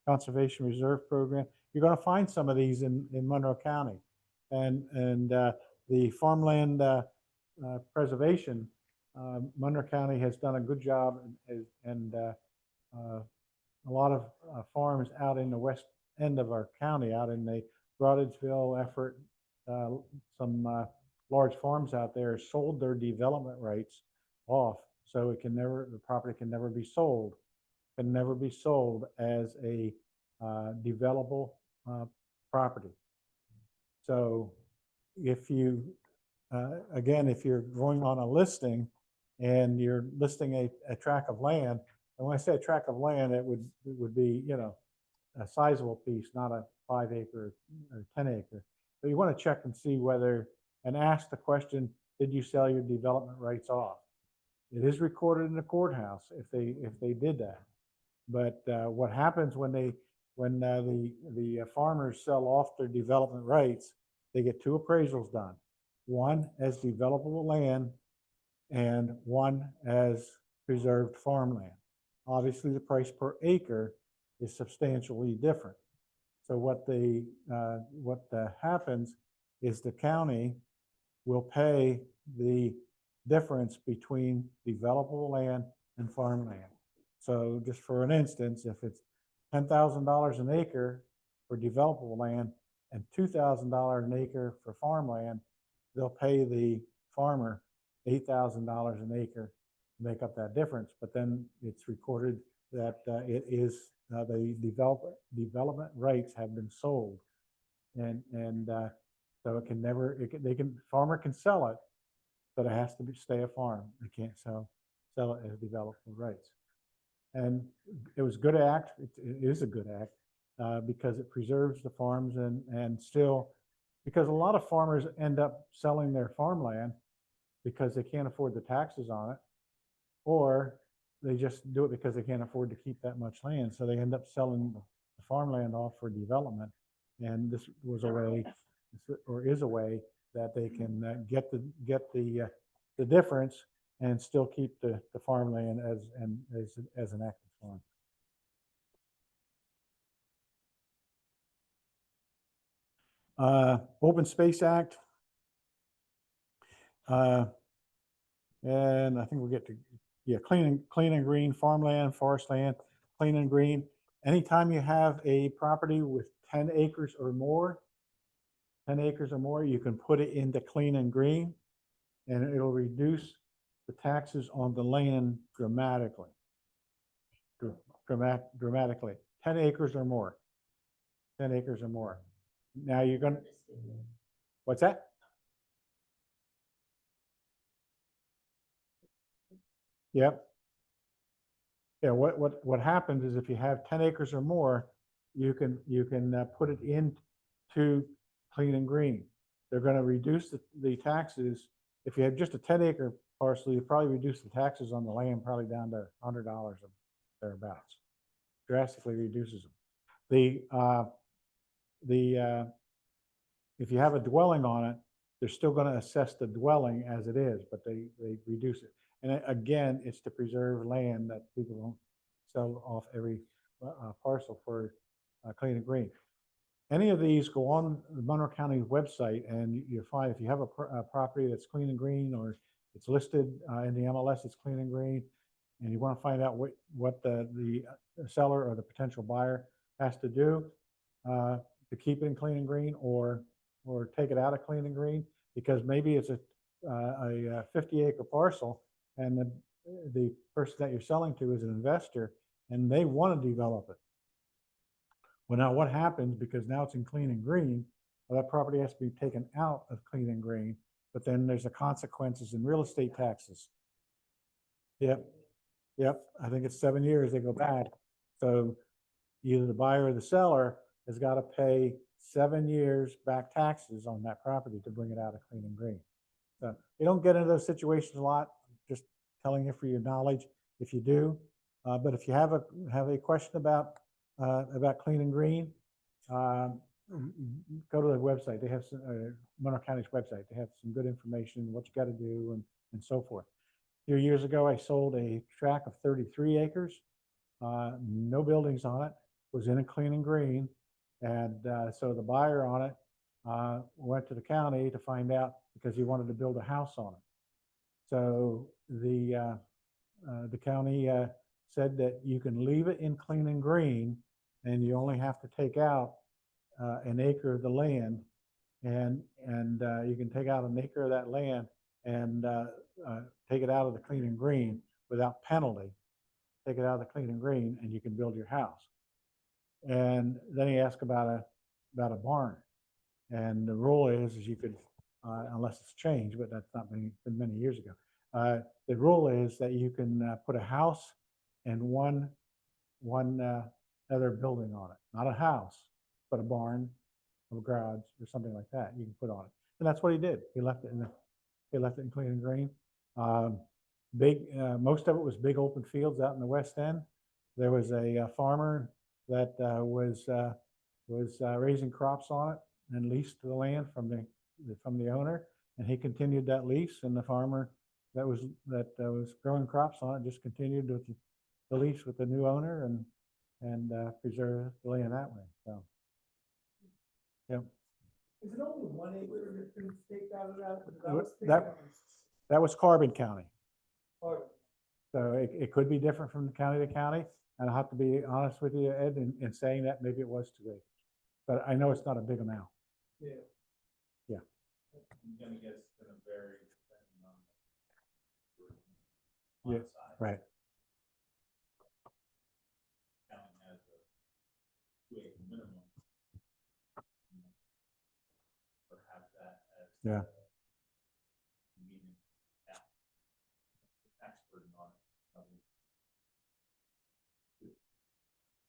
conservation reserve program. You're going to find some of these in Monroe County, and the farmland preservation. Monroe County has done a good job, and a lot of farms out in the west end of our county, out in the Broadensville effort, some large farms out there sold their development rights off, so the property can never be sold. Can never be sold as a developable property. So if you, again, if you're going on a listing and you're listing a tract of land, and when I say a tract of land, it would be, a sizable piece, not a 5 acre or 10 acre. But you want to check and see and ask the question, did you sell your development rights off? It is recorded in the courthouse if they did that. But what happens when the farmers sell off their development rights, they get 2 appraisals done. One as developable land and one as preserved farmland. Obviously, the price per acre is substantially different. So what happens is the county will pay the difference between developable land and farmland. So just for an instance, if it's $10,000 an acre for developable land and $2,000 an acre for farmland, they'll pay the farmer $8,000 an acre to make up that difference. But then it's recorded that it is the development rights have been sold, and so it can never. Farmer can sell it, but it has to stay a farm. They can't sell it as developable rights. And it was a good act. It is a good act because it preserves the farms and still, because a lot of farmers end up selling their farmland because they can't afford the taxes on it, or they just do it because they can't afford to keep that much land. So they end up selling the farmland off for development. And this was a way, or is a way, that they can get the difference and still keep the farmland as an active farm. Open Space Act. And I think we'll get to, yeah, clean and green, farmland, forest land, clean and green. Anytime you have a property with 10 acres or more, 10 acres or more, you can put it into clean and green, and it'll reduce the taxes on the land dramatically. Dramatically, 10 acres or more. 10 acres or more. Now you're gonna, what's that? Yep. Yeah, what happens is if you have 10 acres or more, you can put it into clean and green. They're going to reduce the taxes. If you have just a 10-acre parcel, you probably reduce the taxes on the land probably down to $100 or thereabouts. Drastically reduces them. If you have a dwelling on it, they're still going to assess the dwelling as it is, but they reduce it. And again, it's to preserve land that people don't sell off every parcel for clean and green. Any of these go on the Monroe County website, and you find if you have a property that's clean and green, or it's listed in the MLS, it's clean and green, and you want to find out what the seller or the potential buyer has to do to keep it in clean and green, or take it out of clean and green, because maybe it's a 50-acre parcel, and the person that you're selling to is an investor, and they want to develop it. Well, now what happens, because now it's in clean and green, well, that property has to be taken out of clean and green, but then there's the consequences in real estate taxes. Yep. I think it's 7 years they go back. So either the buyer or the seller has got to pay 7 years back taxes on that property to bring it out of clean and green. So you don't get into those situations a lot. Just telling you for your knowledge if you do. But if you have a question about clean and green, go to the website. They have some, Monroe County's website. They have some good information, what you got to do, and so forth. A few years ago, I sold a tract of 33 acres, no buildings on it, was in a clean and green. And so the buyer on it went to the county to find out, because he wanted to build a house on it. So the county said that you can leave it in clean and green, and you only have to take out an acre of the land, and you can take out an acre of that land and take it out of the clean and green without penalty. Take it out of the clean and green, and you can build your house. And then he asked about a barn, and the rule is you could, unless it's changed, but that's not been many years ago. The rule is that you can put a house and one other building on it, not a house, but a barn, or a garage, or something like that. You can put on it, and that's what he did. He left it in clean and green. Most of it was big open fields out in the West End. There was a farmer that was raising crops on it and leased the land from the owner, and he continued that lease. And the farmer that was growing crops on it just continued with the lease with the new owner, and preserved the land that way. So, yeah. Is it only 1 acre that's been staked out of that? That was Carbon County. Or So it could be different from county to county. And I'll have to be honest with you, Ed, in saying that maybe it was 2 acres. But I know it's not a big amount. yeah. I'm gonna guess it's gonna vary depending on Yeah, lot size. right. County has a 2 acre minimum. Perhaps that as. Yeah. Median tax burden on it.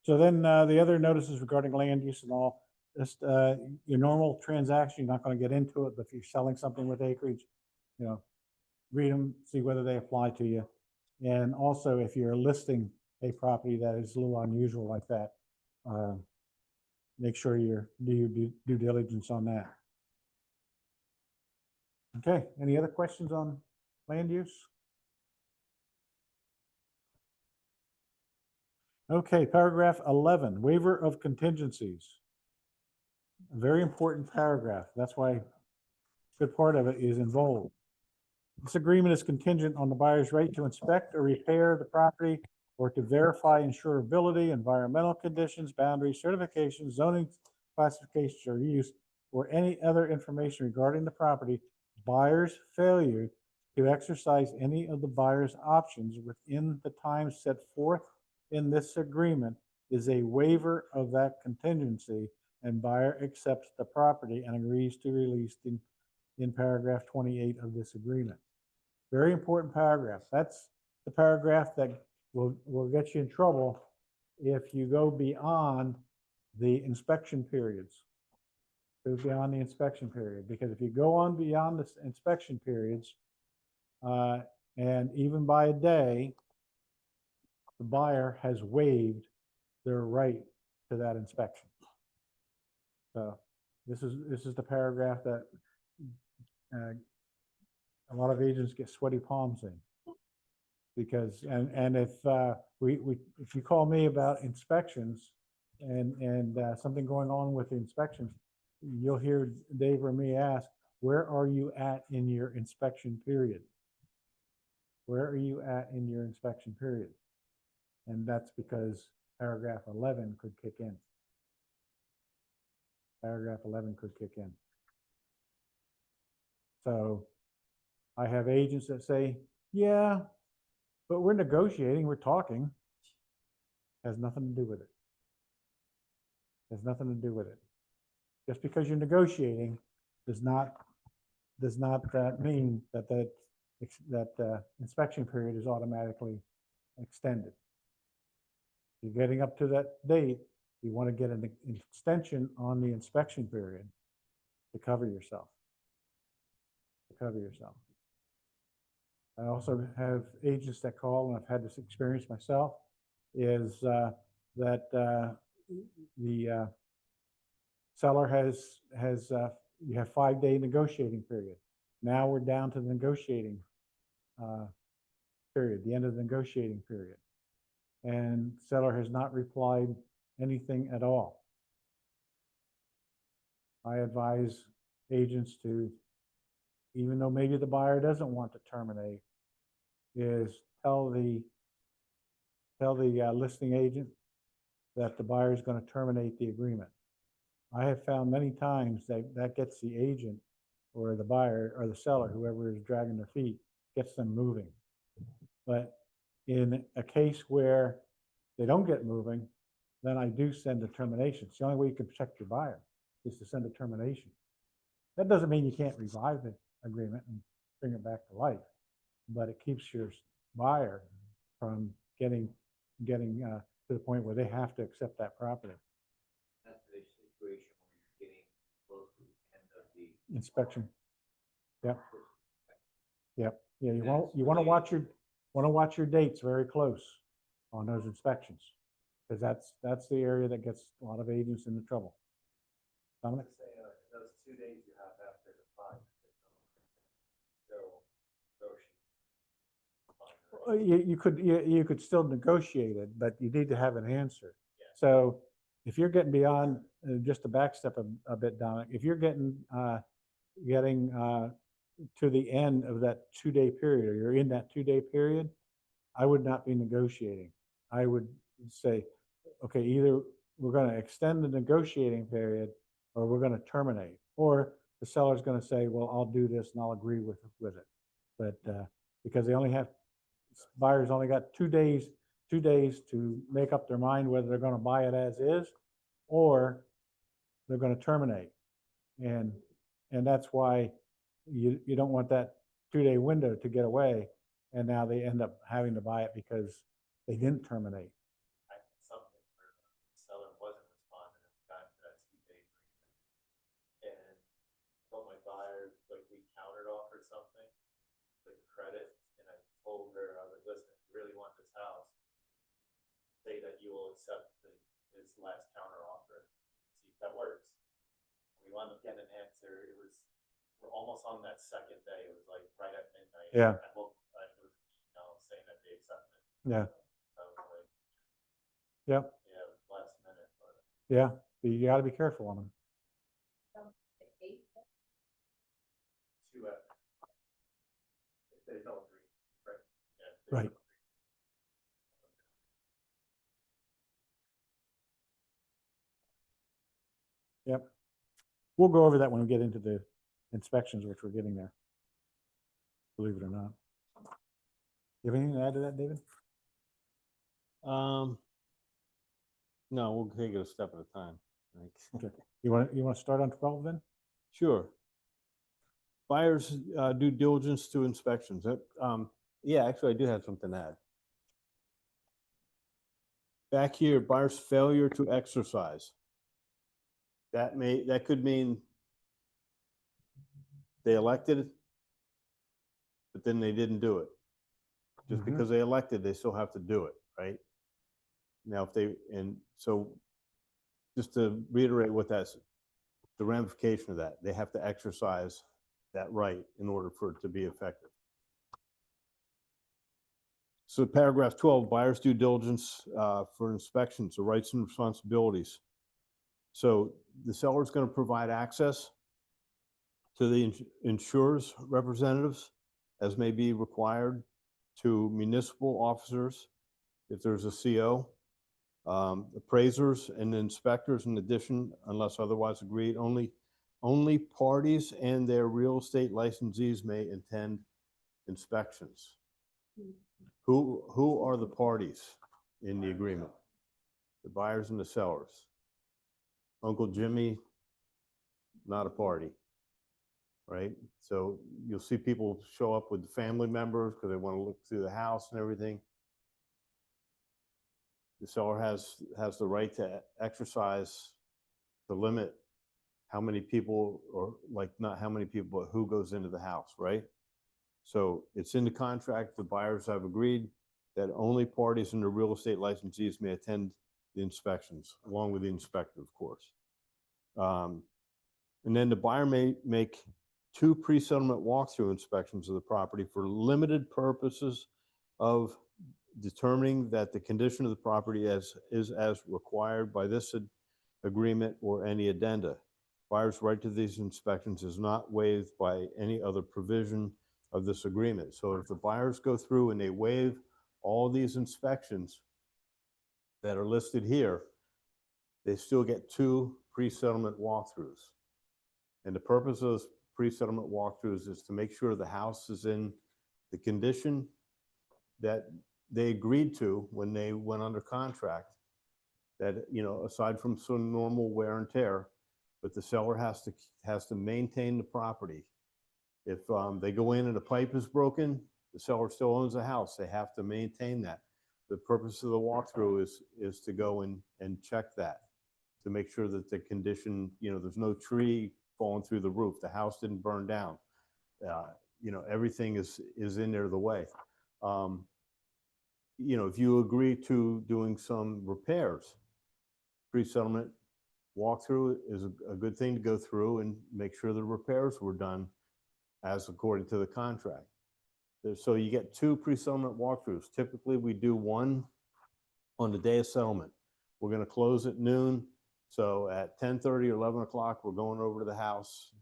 So then the other notices regarding land use and all, just your normal transaction, you're not going to get into it, but if you're selling something with acreage, read them, see whether they apply to you. And also, if you're listing a property that is a little unusual like that, make sure you do your due diligence on that. Okay, any other questions on land use? Okay, paragraph 11, waiver of contingencies. A very important paragraph. That's why a good part of it is in bold. This agreement is contingent on the buyer's right to inspect or repair the property or to verify insurability, environmental conditions, boundaries, certifications, zoning classifications or use, or any other information regarding the property. Buyer's failure to exercise any of the buyer's options within the time set forth in this agreement is a waiver of that contingency, and buyer accepts the property and agrees to release in paragraph 28 of this agreement. Very important paragraph. That's the paragraph that will get you in trouble if you go beyond the inspection periods. Go beyond the inspection period, because if you go on beyond the inspection periods, and even by a day, the buyer has waived their right to that inspection. So this is the paragraph that a lot of agents get sweaty palms in. Because, and if if you call me about inspections and something going on with the inspections, you'll hear Dave or me ask, where are you at in your inspection period? Where are you at in your inspection period? And that's because paragraph 11 could kick in. Paragraph 11 could kick in. So I have agents that say, yeah, but we're negotiating, we're talking. Has nothing to do with it. Has nothing to do with it. Just because you're negotiating does not mean that that inspection period is automatically extended. You're getting up to that date, you want to get an extension on the inspection period to cover yourself. To cover yourself. I also have agents that call, and I've had this experience myself, is that the seller has you have 5-day negotiating period. Now we're down to the negotiating period, the end of the negotiating period. And seller has not replied anything at all. I advise agents to, even though maybe the buyer doesn't want to terminate, is tell the listing agent that the buyer is going to terminate the agreement. I have found many times that gets the agent or the buyer or the seller, whoever is dragging their feet, gets them moving. But in a case where they don't get moving, then I do send a termination. It's the only way you can protect your buyer is to send a termination. That doesn't mean you can't revive the agreement and bring it back to life, but it keeps your buyer from getting to the point where they have to accept that property. That's the situation where you're getting close to the end of the Inspection. Yep. first inspection. Yep. Yeah, you That's want to really- watch your dates very close on those inspections, because that's the area that gets a lot of agents into trouble. Dominic? Those 2 days you have after the fine. You could still negotiate it, but you need to have an answer. Yeah. So if you're getting beyond, just to backstep a bit, Dominic, if you're getting to the end of that 2-day period, or you're in that 2-day period, I would not be negotiating. I would say, okay, either we're going to extend the negotiating period or we're going to terminate, or the seller's going to say, well, I'll do this and I'll agree with it. But because buyers only got 2 days to make up their mind whether they're going to buy it as is or they're going to terminate. And that's why you don't want that 2-day window to get away, and now they end up having to buy it because they didn't terminate. I had something where the seller wasn't responding and got to that 2-day agreement. And told my buyer, like, we countered offered something, like credit, and I told her, I was like, listen, if you really want this house, say that you will accept his last counter offer, see if that works. We wound up getting an answer. We're almost on that second day. It was like right at midnight. Yeah. I was, saying that they accepted. Yeah. I was like, Yep. yeah, it was last minute, but. Yeah. You got to be careful on them. The eighth, 2 after. Right. Yep. We'll go over that when we get into the inspections, which we're getting there. Believe it or not. You have anything to add to that, David? No, we'll take it a step at a time. Like, Okay. You want to start on 12 then? Sure. Buyers due diligence to inspections. Yeah, actually, I do have something to add. Back here, buyer's failure to exercise. That could mean they elected, but then they didn't do it. Just Mhm. because they elected, they still have to do it, right? Now, so just to reiterate what that's, the ramification of that, they have to exercise that right in order for it to be effective. So paragraph 12, buyer's due diligence for inspections, the rights and responsibilities. So the seller is going to provide access to the insurer's representatives as may be required, to municipal officers if there's a CO, appraisers and inspectors in addition, unless otherwise agreed. Only parties and their real estate licensees may attend inspections. Who are the parties in the agreement? The buyers and the sellers. Uncle Jimmy, not a party, right? So you'll see people show up with family members because they want to look through the house and everything. The seller has the right to exercise the limit how many people, or like not how many people, but who goes into the house, right? So it's in the contract. The buyers have agreed that only parties and the real estate licensees may attend the inspections, along with the inspector, of course. And then the buyer may make 2 pre-settlement walkthrough inspections of the property for limited purposes of determining that the condition of the property is as required by this agreement or any addenda. Buyer's right to these inspections is not waived by any other provision of this agreement. So if the buyers go through and they waive all these inspections that are listed here, they still get 2 pre-settlement walkthroughs. And the purpose of those pre-settlement walkthroughs is to make sure the house is in the condition that they agreed to when they went under contract. That, aside from some normal wear and tear, but the seller has to maintain the property. If they go in and the pipe is broken, the seller still owns the house. They have to maintain that. The purpose of the walkthrough is to go and check that, to make sure that the condition, there's no tree falling through the roof, the house didn't burn down, everything is in there the way. If you agree to doing some repairs, pre-settlement walkthrough is a good thing to go through and make sure the repairs were done as according to the contract. So you get 2 pre-settlement walkthroughs. Typically, we do one on the day of settlement. We're going to close at noon. So at 10:30 or 11 o'clock, we're going over to the house,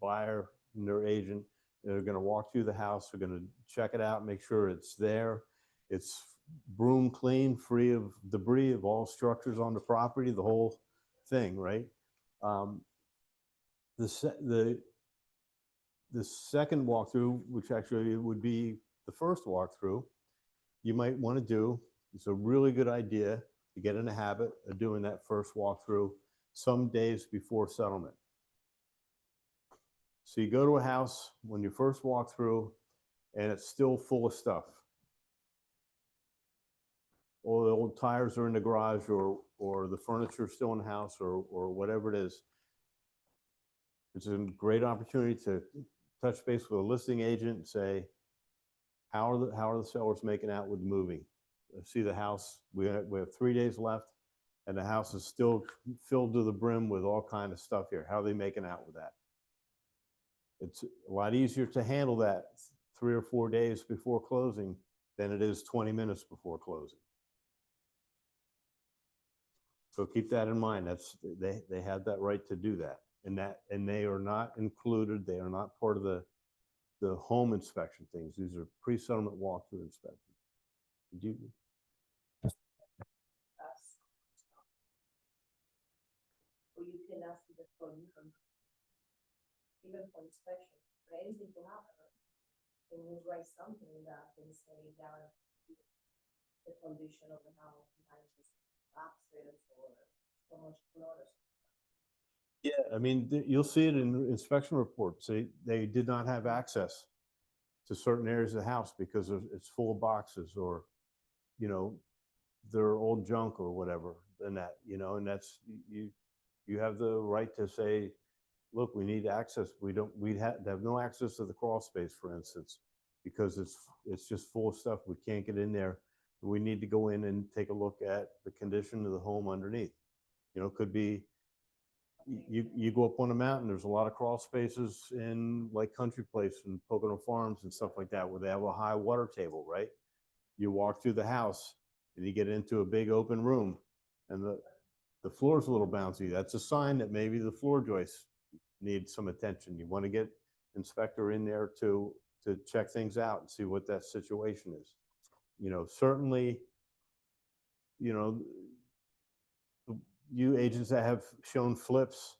buyer and their agent. They're going to walk through the house. They're going to check it out, make sure it's there. It's broom clean, free of debris of all structures on the property, the whole thing, right? The second walkthrough, which actually would be the first walkthrough, you might want to do. It's a really good idea to get in the habit of doing that first walkthrough some days before settlement. So you go to a house when you first walk through and it's still full of stuff. All the old tires are in the garage, or the furniture is still in the house, or whatever it is. It's a great opportunity to touch base with a listing agent and say, how are the sellers making out with moving? See the house, we have 3 days left and the house is still filled to the brim with all kind of stuff here. How are they making out with that? It's a lot easier to handle that 3 or 4 days before closing than it is 20 minutes before closing. So keep that in mind. They have that right to do that. And they are not included. They are not part of the home inspection things. These are pre-settlement walkthrough inspections. Did you, us. Or you can ask the for even for inspection, for anything to happen. They will write something that can say that the condition of the house, behind access or so much water. yeah, I mean, you'll see it in inspection reports. They did not have access to certain areas of the house because it's full of boxes or, you know, their old junk or whatever and that, you know, and that's, you have the right to say, look, we need access. We have no access to the crawl space, for instance, because it's just full of stuff. We can't get in there. We need to go in and take a look at the condition of the home underneath. You know, it could be, you go up on a mountain, there's a lot of crawl spaces in like Country Place and Pocono Farms and stuff like that, where they have a high water table, right? You walk through the house and you get into a big open room and the floor's a little bouncy. That's a sign that maybe the floor joists need some attention. You want to get inspector in there to check things out and see what that situation is. You know, certainly, you know, you agents that have shown flips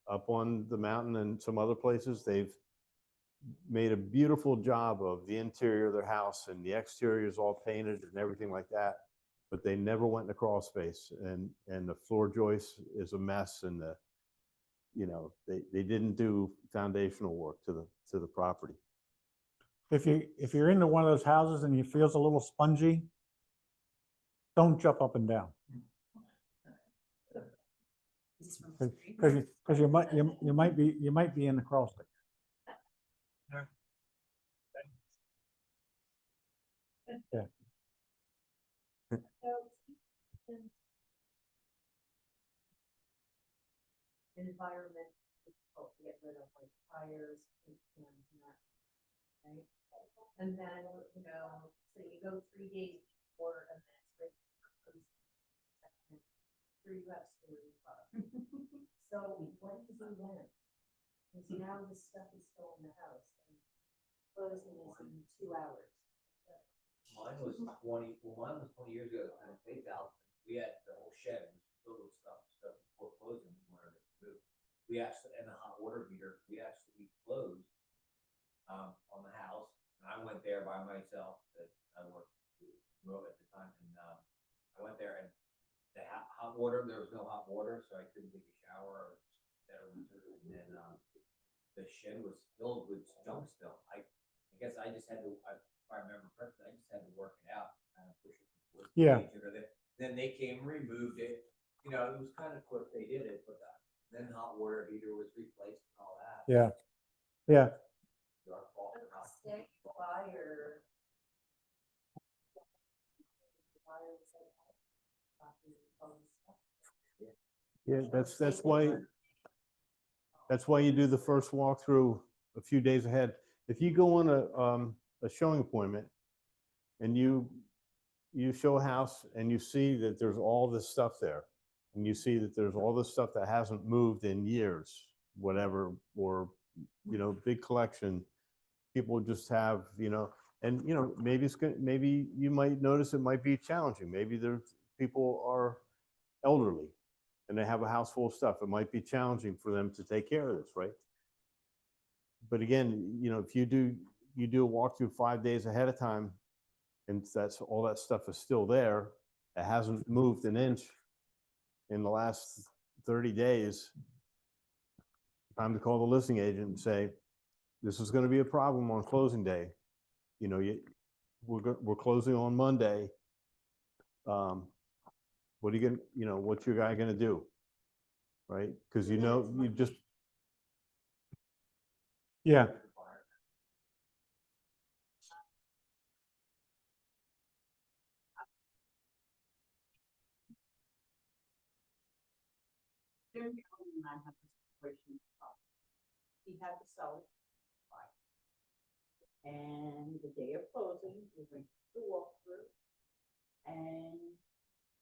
up on the mountain and some other places, they've made a beautiful job of the interior of their house and the exterior is all painted and everything like that, but they never went in the crawl space and the floor joist is a mess and you know, they didn't do foundational work to the property. If you're into one of those houses and it feels a little spongy, don't jump up and down. Because you might be in the crawl space. Yeah. Environment, difficult to get rid of like tires, and that, right? And then, you know, so you go 3 days before events, right? 3 reps to So what do you do then? Because now the stuff is still in the house and closing is in 2 hours. Mine was 20 years ago, kind of fake out. We had the whole shed was filled with stuff, so before closing, we wanted to move. We actually, and the hot water heater, we closed on the house. And I went there by myself, that I worked remote at the time, and I went there and the hot water, there was no hot water, so I couldn't take a shower or and then the shed was filled with junk still. I guess I just had to, if I remember correctly, I just had to work it out, kind of push it towards the Yeah. edge of it. Then they came, removed it, you know, it was kind of quick, they did it, but then hot water heater was replaced and all that. Yeah. Yeah. Our fault for not- Stick, fire. Yeah, that's why you do the first walkthrough a few days ahead. If you go on a showing appointment and you show a house and you see that there's all this stuff there, and you see that there's all this stuff that hasn't moved in years, whatever, or, you know, big collection, people just have, you know, and, you know, maybe you might notice it might be challenging. Maybe people are elderly and they have a house full of stuff. It might be challenging for them to take care of this, right? But again, you know, if you do a walkthrough 5 days ahead of time, and that's all that stuff is still there, it hasn't moved an inch in the last 30 days, time to call the listing agent and say, this is going to be a problem on closing day. You know, we're closing on Monday. What are you going to, you know, what's your guy going to do? Right? Because, you know, you just, Yeah. There's only I have this situation. He had to sell it. And the day of closing, we went to the walkthrough. And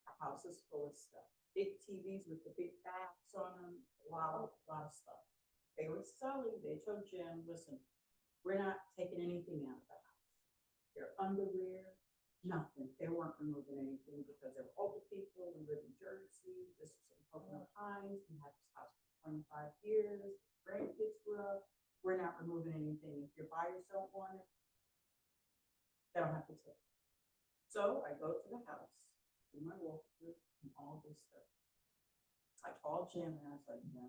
the house is full of stuff. Big TVs with the big backs on them, a lot of stuff. They were selling, they told Jim, listen, we're not taking anything out of the house. Your underwear, Nothing. They weren't removing anything because they're older people. We live in Jersey. This was in Pocono Pines. We had this house for 25 years. Grandkids grew up. We're not removing anything. If your buyers don't want it, they don't have to take it. So I go to the house, do my walkthrough and all this stuff. I called Jim and I was like, no,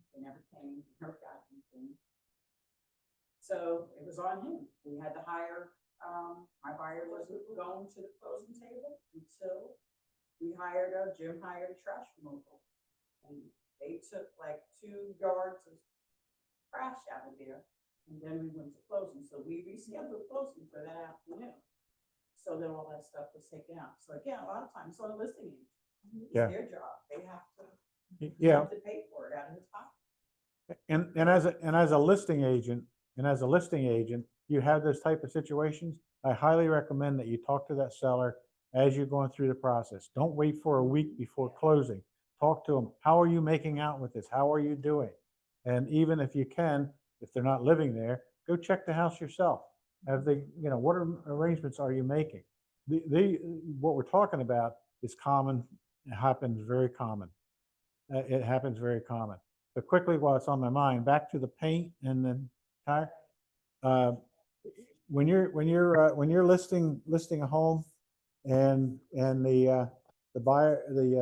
they never came, never got anything. So it was on him. We had to hire, my buyer wasn't going to the closing table until Jim hired a trash removal. And they took like 2 yards of trash out of there. And then we went to closing. So we rescheduled closing for that afternoon. So then all that stuff was taken out. So again, a lot of times on a listing agent, it's Yeah. their job. They have to, Yeah. have to pay for it out of his pocket. And as a listing agent, you have this type of situations, I highly recommend that you talk to that seller as you're going through the process. Don't wait for a week before closing. Talk to them. How are you making out with this? How are you doing? And even if you can, if they're not living there, go check the house yourself. Have they, what arrangements are you making? What we're talking about is common. It happens very common. It happens very common. But quickly, while it's on my mind, back to the paint and the tire. When you're listing a home, and the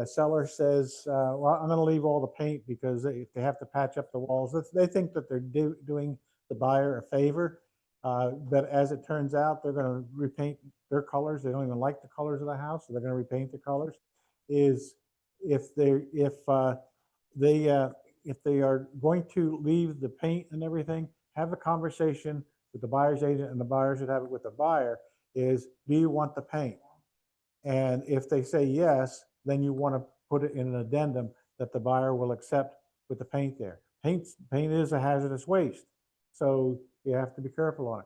seller says, well, I'm going to leave all the paint because they have to patch up the walls. They think that they're doing the buyer a favor, but as it turns out, they're going to repaint their colors. They don't even like the colors of the house, so they're going to repaint the colors. If they are going to leave the paint and everything, have a conversation with the buyer's agent, and the buyer should have it with the buyer, is, do you want the paint? And if they say yes, then you want to put it in an addendum that the buyer will accept with the paint there. Paint is a hazardous waste, so you have to be careful on it.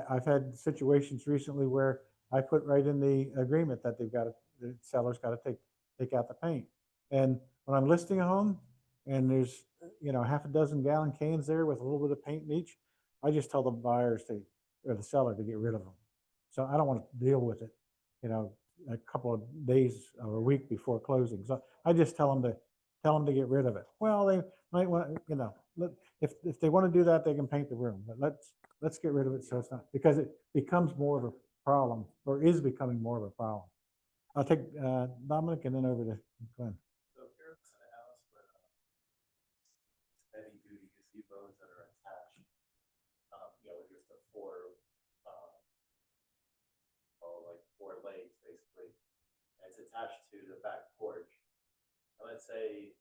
I've had situations recently where I put right in the agreement that the seller's got to take out the paint. And when I'm listing a home and there's, half a dozen gallon cans there with a little bit of paint in each, I just tell the buyers or the seller to get rid of them. So I don't want to deal with it, a couple of days or a week before closing. So I just tell them to get rid of it. Well, they might want, if they want to do that, they can paint the room, but let's get rid of it. So it's not, because it becomes more of a problem, or is becoming more of a problem. I'll take Dominic and then over to Glenn. So if you're in a house with heavy duty gazebos that are attached, with just a 4 legs basically, and it's attached to the back porch. And let's say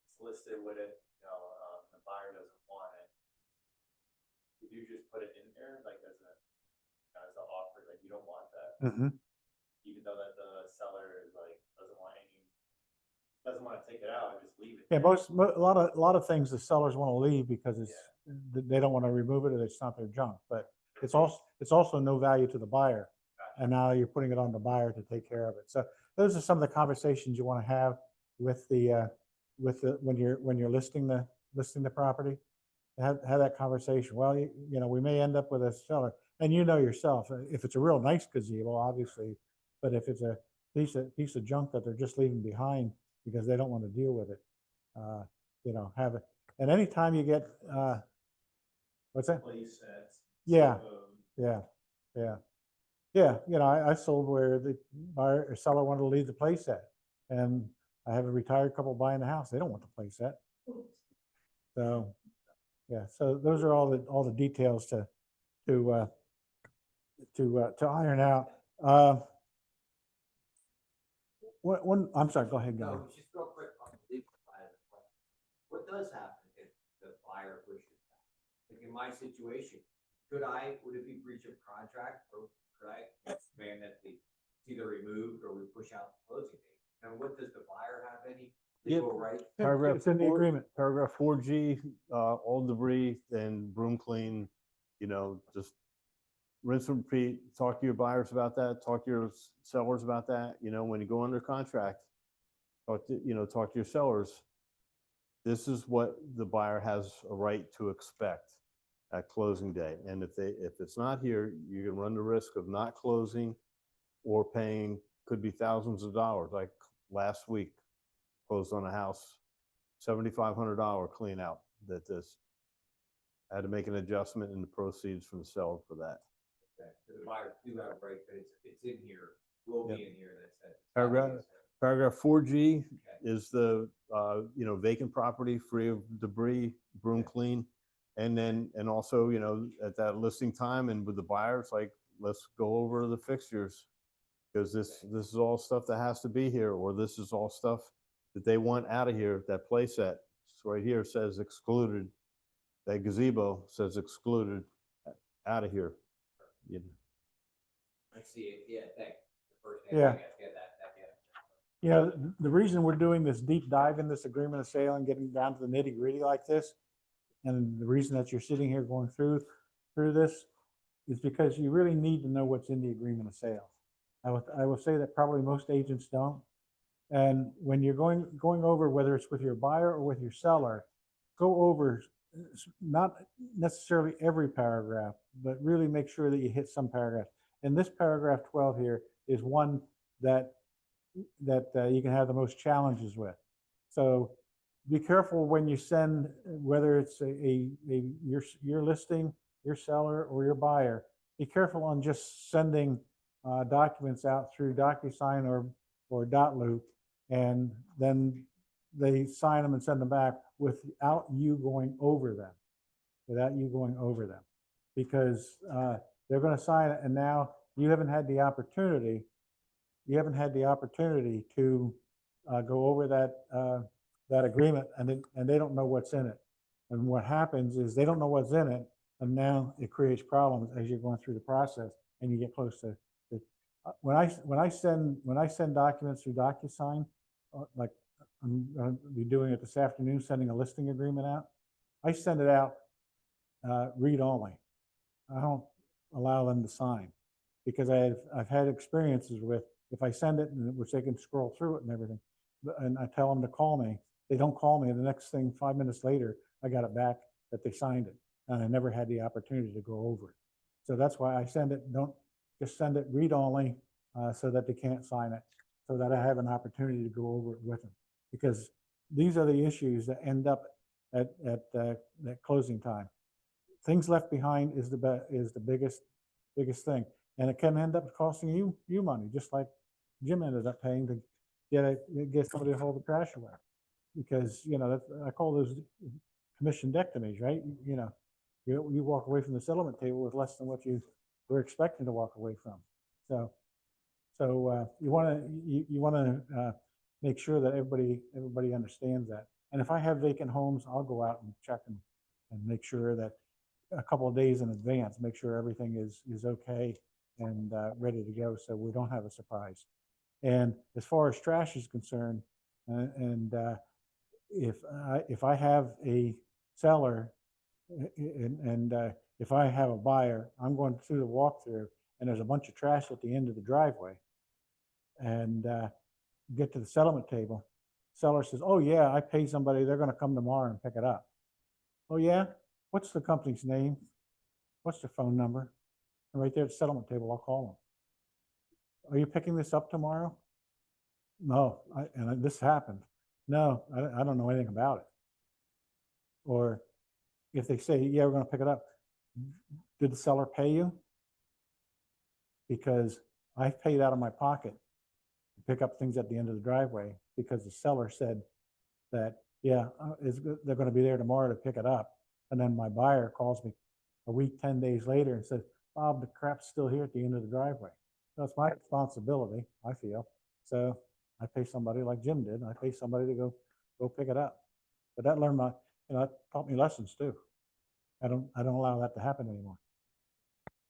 it's listed with it, the buyer doesn't want it. Would you just put it in there, like as an offer, like you don't want that? Even though that the seller is like doesn't want to take it out and just leave it. Yeah, there? a lot of things the sellers want to leave because they don't want to remove it, or it's not their junk. But it's also no value to the buyer, and now you're putting it on the buyer to take care of it. So those are some of the conversations you want to have with the when you're listing the property. Have that conversation. Well, we may end up with a seller, and yourself, if it's a real nice gazebo, obviously, but if it's a piece of junk that they're just leaving behind because they don't want to deal with it, have it. And anytime you get what's that? Play sets. Yeah. photos. Yeah. I sold where the buyer or seller wanted to leave the play set, and I have a retired couple buying the house. They don't want the play set. So, yeah. So those are all the details to iron out. I'm sorry. Go ahead, Gary. No, just real quick on the legal side of the question. What does happen if the buyer pushes back? Like in my situation, would it be breach of contract, or could I demand that it's either removed or we push out the closing date? And what does the buyer have any legal right? Paragraph It's in the 4 agreement. Paragraph 4G, all debris, then broom clean, just rinse and repeat. Talk to your buyers about that. Talk to your sellers about that. When you go under contract, talk to your sellers. This is what the buyer has a right to expect. at closing day. And if it's not here, you can run the risk of not closing or paying, could be thousands of dollars. Like last week, closed on a house, $7,500 clean out that this, I had to make an adjustment in the proceeds from the seller for that. Okay, so the buyers do have a right, but it's in here, will be in here that says. Paragraph 4G Okay. is the, vacant property, free of debris, broom clean. And then, and also, at that listing time and with the buyers, like, let's go over the fixtures. Because this is all stuff that has to be here, or this is all stuff that they want out of here, that playset. So right here says excluded. That gazebo says excluded, out of here. You know. I see it, yeah, thanks. The first Yeah. thing, yeah, that, yeah. The reason we're doing this deep dive in this agreement of sale and getting down to the nitty gritty like this, and the reason that you're sitting here going through this is because you really need to know what's in the agreement of sale. I will say that probably most agents don't. And when you're going over, whether it's with your buyer or with your seller, go over not necessarily every paragraph, but really make sure that you hit some paragraphs. And this paragraph 12 here is one that you can have the most challenges with. So be careful when you send, whether it's your listing, your seller, or your buyer. Be careful on just sending documents out through DocuSign or Dotloop, and then they sign them and send them back without you going over them, because they're going to sign it, and now you haven't had the opportunity to go over that agreement, and they don't know what's in it. And what happens is they don't know what's in it, and now it creates problems as you're going through the process and you get close to it. When I send documents through DocuSign, like I'm going to be doing it this afternoon, sending a listing agreement out, I send it out read only. I don't allow them to sign, because I've had experiences with, if I send it, which they can scroll through it and everything, and I tell them to call me, they don't call me, and the next thing, 5 minutes later, I got it back that they signed it, and I never had the opportunity to go over it. So that's why I send it, don't just send it read only, so that they can't sign it, so that I have an opportunity to go over it with them. Because these are the issues that end up at that closing time. Things left behind is the biggest thing, and it can end up costing you money, just like Jim ended up paying to get somebody to haul the trash away, because I call those commissionedectomies, right? You walk away from the settlement table with less than what you were expecting to walk away from. So you want to make sure that everybody understands that. And if I have vacant homes, I'll go out and check and make sure that a couple of days in advance, make sure everything is okay and ready to go, so we don't have a surprise. And as far as trash is concerned, if I have a seller and if I have a buyer, I'm going through the walkthrough and there's a bunch of trash at the end of the driveway, and get to the settlement table, seller says, "Oh yeah, I paid somebody, they're going to come tomorrow and pick it up." "Oh yeah? What's the company's name? What's their phone number?" And right there at the settlement table, I'll call them. "Are you picking this up tomorrow?" "No, this happened." "No, I don't know anything about it." Or if they say, "Yeah, we're going to pick it up," "Did the seller pay you?" Because I paid out of my pocket to pick up things at the end of the driveway, because the seller said that, yeah, they're going to be there tomorrow to pick it up. And then my buyer calls me a week, 10 days later and says, "Bob, the crap's still here at the end of the driveway." So it's my responsibility, I feel. So I pay somebody like Jim did. I pay somebody to go pick it up. But that taught me lessons too. I don't allow that to happen anymore.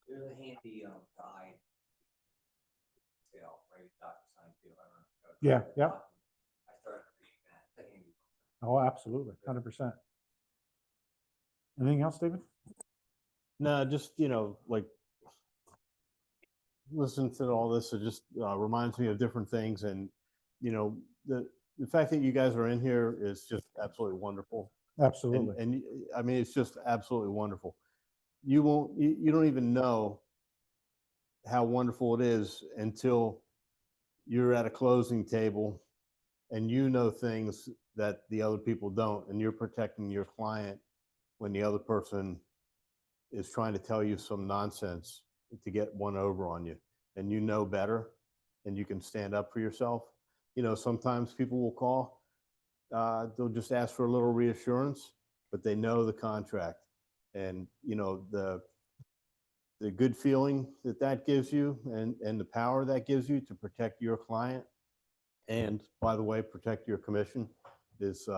There's a handy guide. Right, DocuSign too. I don't know. Yeah, yep. I started reading that. Handy. Oh, absolutely, 100%. Anything else, David? No, just, like, listening to all this, it just reminds me of different things. And, the fact that you guys are in here is just absolutely wonderful. Absolutely. And I mean, it's just absolutely wonderful. you won't, you don't even know how wonderful it is until you're at a closing table and you know things that the other people don't, and you're protecting your client when the other person is trying to tell you some nonsense to get one over on you, and you know better, and you can stand up for yourself. You know, sometimes people will call, they'll just ask for a little reassurance, but they know the contract, and you know the good feeling that that gives you, and the power that gives you to protect your client, and by the way, protect your commission, is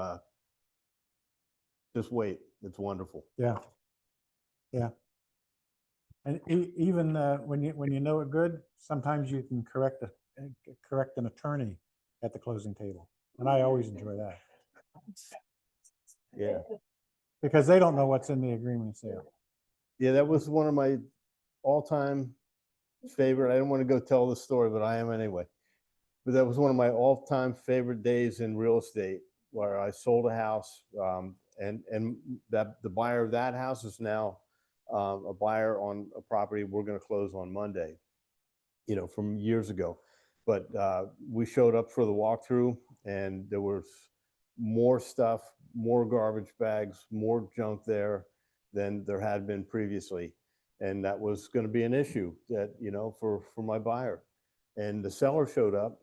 just wait. It's wonderful. Yeah. Yeah. And even when you know it good, sometimes you can correct an attorney at the closing table. And I always enjoy that Yeah. because they don't know what's in the agreement sale. Yeah, that was one of my all-time favorite. I didn't want to go tell the story, but I am anyway. But that was one of my all-time favorite days in real estate, where I sold a house, and that the buyer of that house is now a buyer on a property we're going to close on Monday, you know, from years ago. But we showed up for the walkthrough, and there was more stuff, more garbage bags, more junk there than there had been previously. And that was going to be an issue that, you know, for my buyer. And the seller showed up,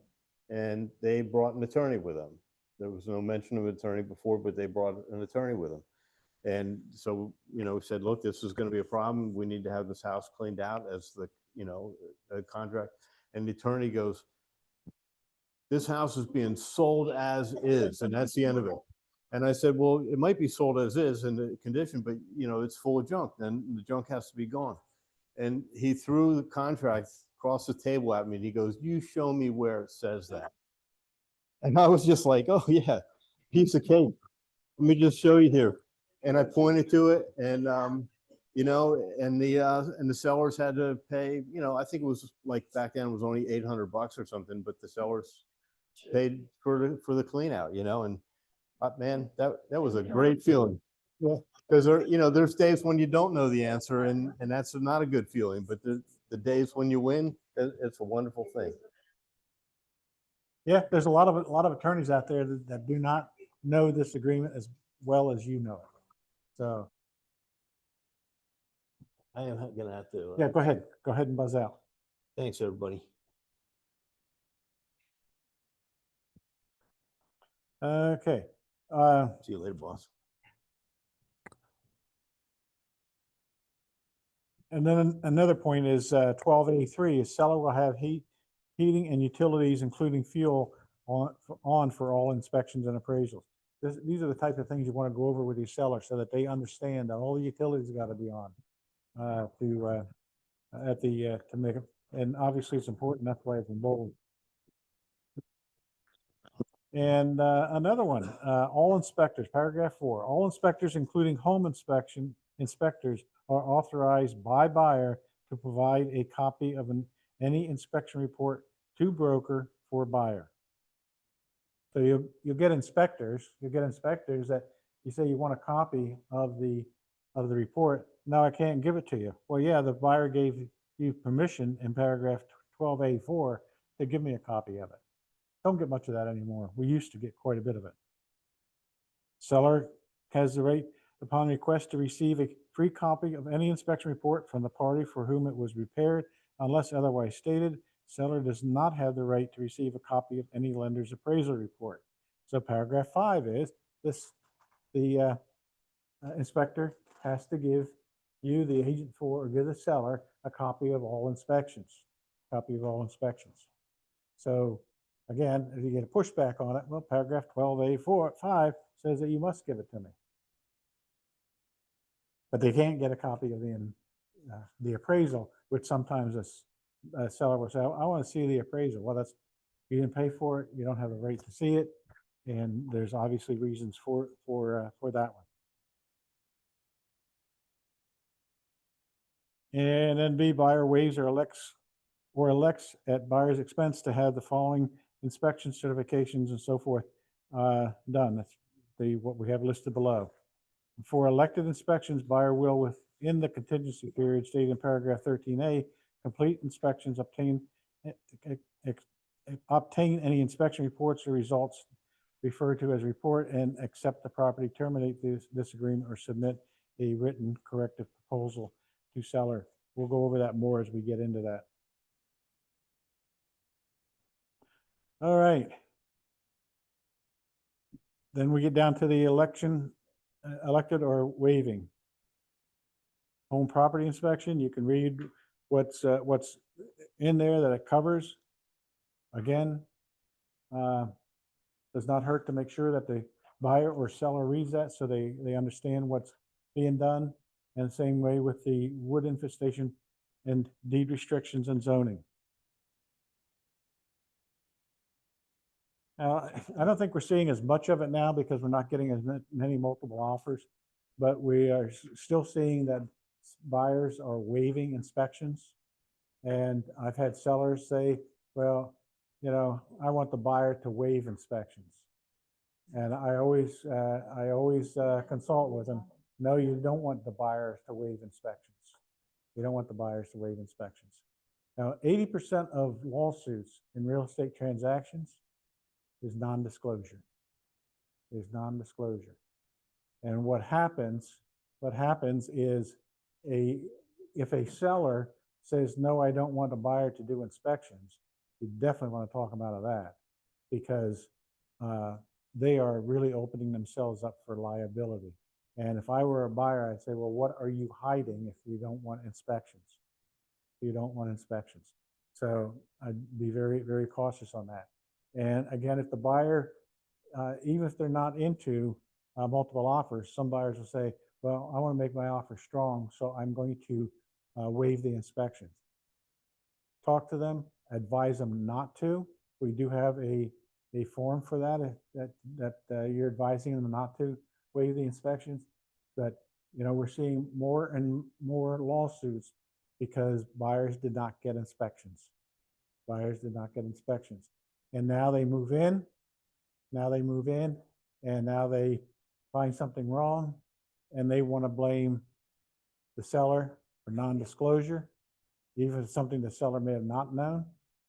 and they brought an attorney with them. There was no mention of an attorney before, but they brought an attorney with them. And so, you know, said, look, this is going to be a problem. We need to have this house cleaned out as the, you know, a contract. And the attorney goes, this house is being sold as is, and that's the end of it. And I said, well, it might be sold as is in the condition, but you know, it's full of junk. Then the junk has to be gone. And he threw the contract across the table at me, and he goes, you show me where it says that. And I was just like, oh yeah, piece of cake. Let me just show you here. And I pointed to it, and you know, and the sellers had to pay, you know, I think it was like back then it was only $800 or something, but the sellers paid for the clean out, you know, and man, that was a great feeling. Yeah, because you know, there's days when you don't know the answer, and that's not a good feeling. But the days when you win, it's a wonderful thing. Yeah, there's a lot of attorneys out there that do not know this agreement as well as you know it. So I am gonna have to. yeah, go ahead and buzz out. Thanks, everybody. Okay. See you later, boss. And then another point is 12A3 is seller will have heating and utilities, including fuel, on for all inspections and appraisals. These are the type of things you want to go over with your seller so that they understand that all the utilities got to be on to make it. And obviously it's important. That's why it's in bold. And another one, all inspectors, paragraph 4, all inspectors, including home inspectors, are authorized by buyer to provide a copy of any inspection report to broker for buyer. So you'll get inspectors that you say you want a copy of the report. No, I can't give it to you. Well, yeah, the buyer gave you permission in paragraph 12A4 to give me a copy of it. Don't get much of that anymore. We used to get quite a bit of it. Seller has the right, upon request, to receive a free copy of any inspection report from the party for whom it was repaired, unless otherwise stated. Seller does not have the right to receive a copy of any lender's appraisal report. So paragraph 5 is this: the inspector has to give you, the agent for, or give the seller a copy of all inspections. So again, if you get a pushback on it, well, paragraph 12A5 says that you must give it to me. But they can't get a copy of the appraisal, which sometimes a seller will say, I want to see the appraisal. Well, that's, you didn't pay for it, you don't have a right to see it, and there's obviously reasons for that one. And then B, buyer waives or elects at buyer's expense to have the following inspection certifications and so forth done. That's what we have listed below. For elected inspections, buyer will, with in the contingency period stated in paragraph 13A, complete inspections, eh, eh, obtain any inspection reports or results referred to as report, and accept the property, terminate this agreement, or submit a written corrective proposal to seller. We'll go over that more as we get into that. All right. Then we get down to the election, elected or waiving. Home property inspection, you can read what's in there that it covers. Again, does not hurt to make sure that the buyer or seller reads that so they understand what's being done. And same way with the wood infestation and deed restrictions and zoning. I don't think we're seeing as much of it now because we're not getting as many multiple offers, but we are still seeing that buyers are waiving inspections. And I've had sellers say, well, you know, I want the buyer to waive inspections. And I always consult with them. No, you don't want the buyers to waive inspections. You don't want the buyers to waive inspections. Now, 80% of lawsuits in real estate transactions is non-disclosure. And what happens is if a seller says, no, I don't want a buyer to do inspections, you definitely want to talk them out of that, because they are really opening themselves up for liability. And if I were a buyer, I'd say, well, what are you hiding if you don't want inspections? You don't want inspections. So I'd be very, very cautious on that. And again, if the buyer, even if they're not into multiple offers, some buyers will say, well, I want to make my offer strong, so I'm going to waive the inspections. Talk to them, advise them not to. We do have a form for that you're advising them not to waive the inspections. But, you know, we're seeing more and more lawsuits because buyers did not get inspections. And now they move in, and now they find something wrong, and they want to blame the seller for non-disclosure, even if it's something the seller may have not known,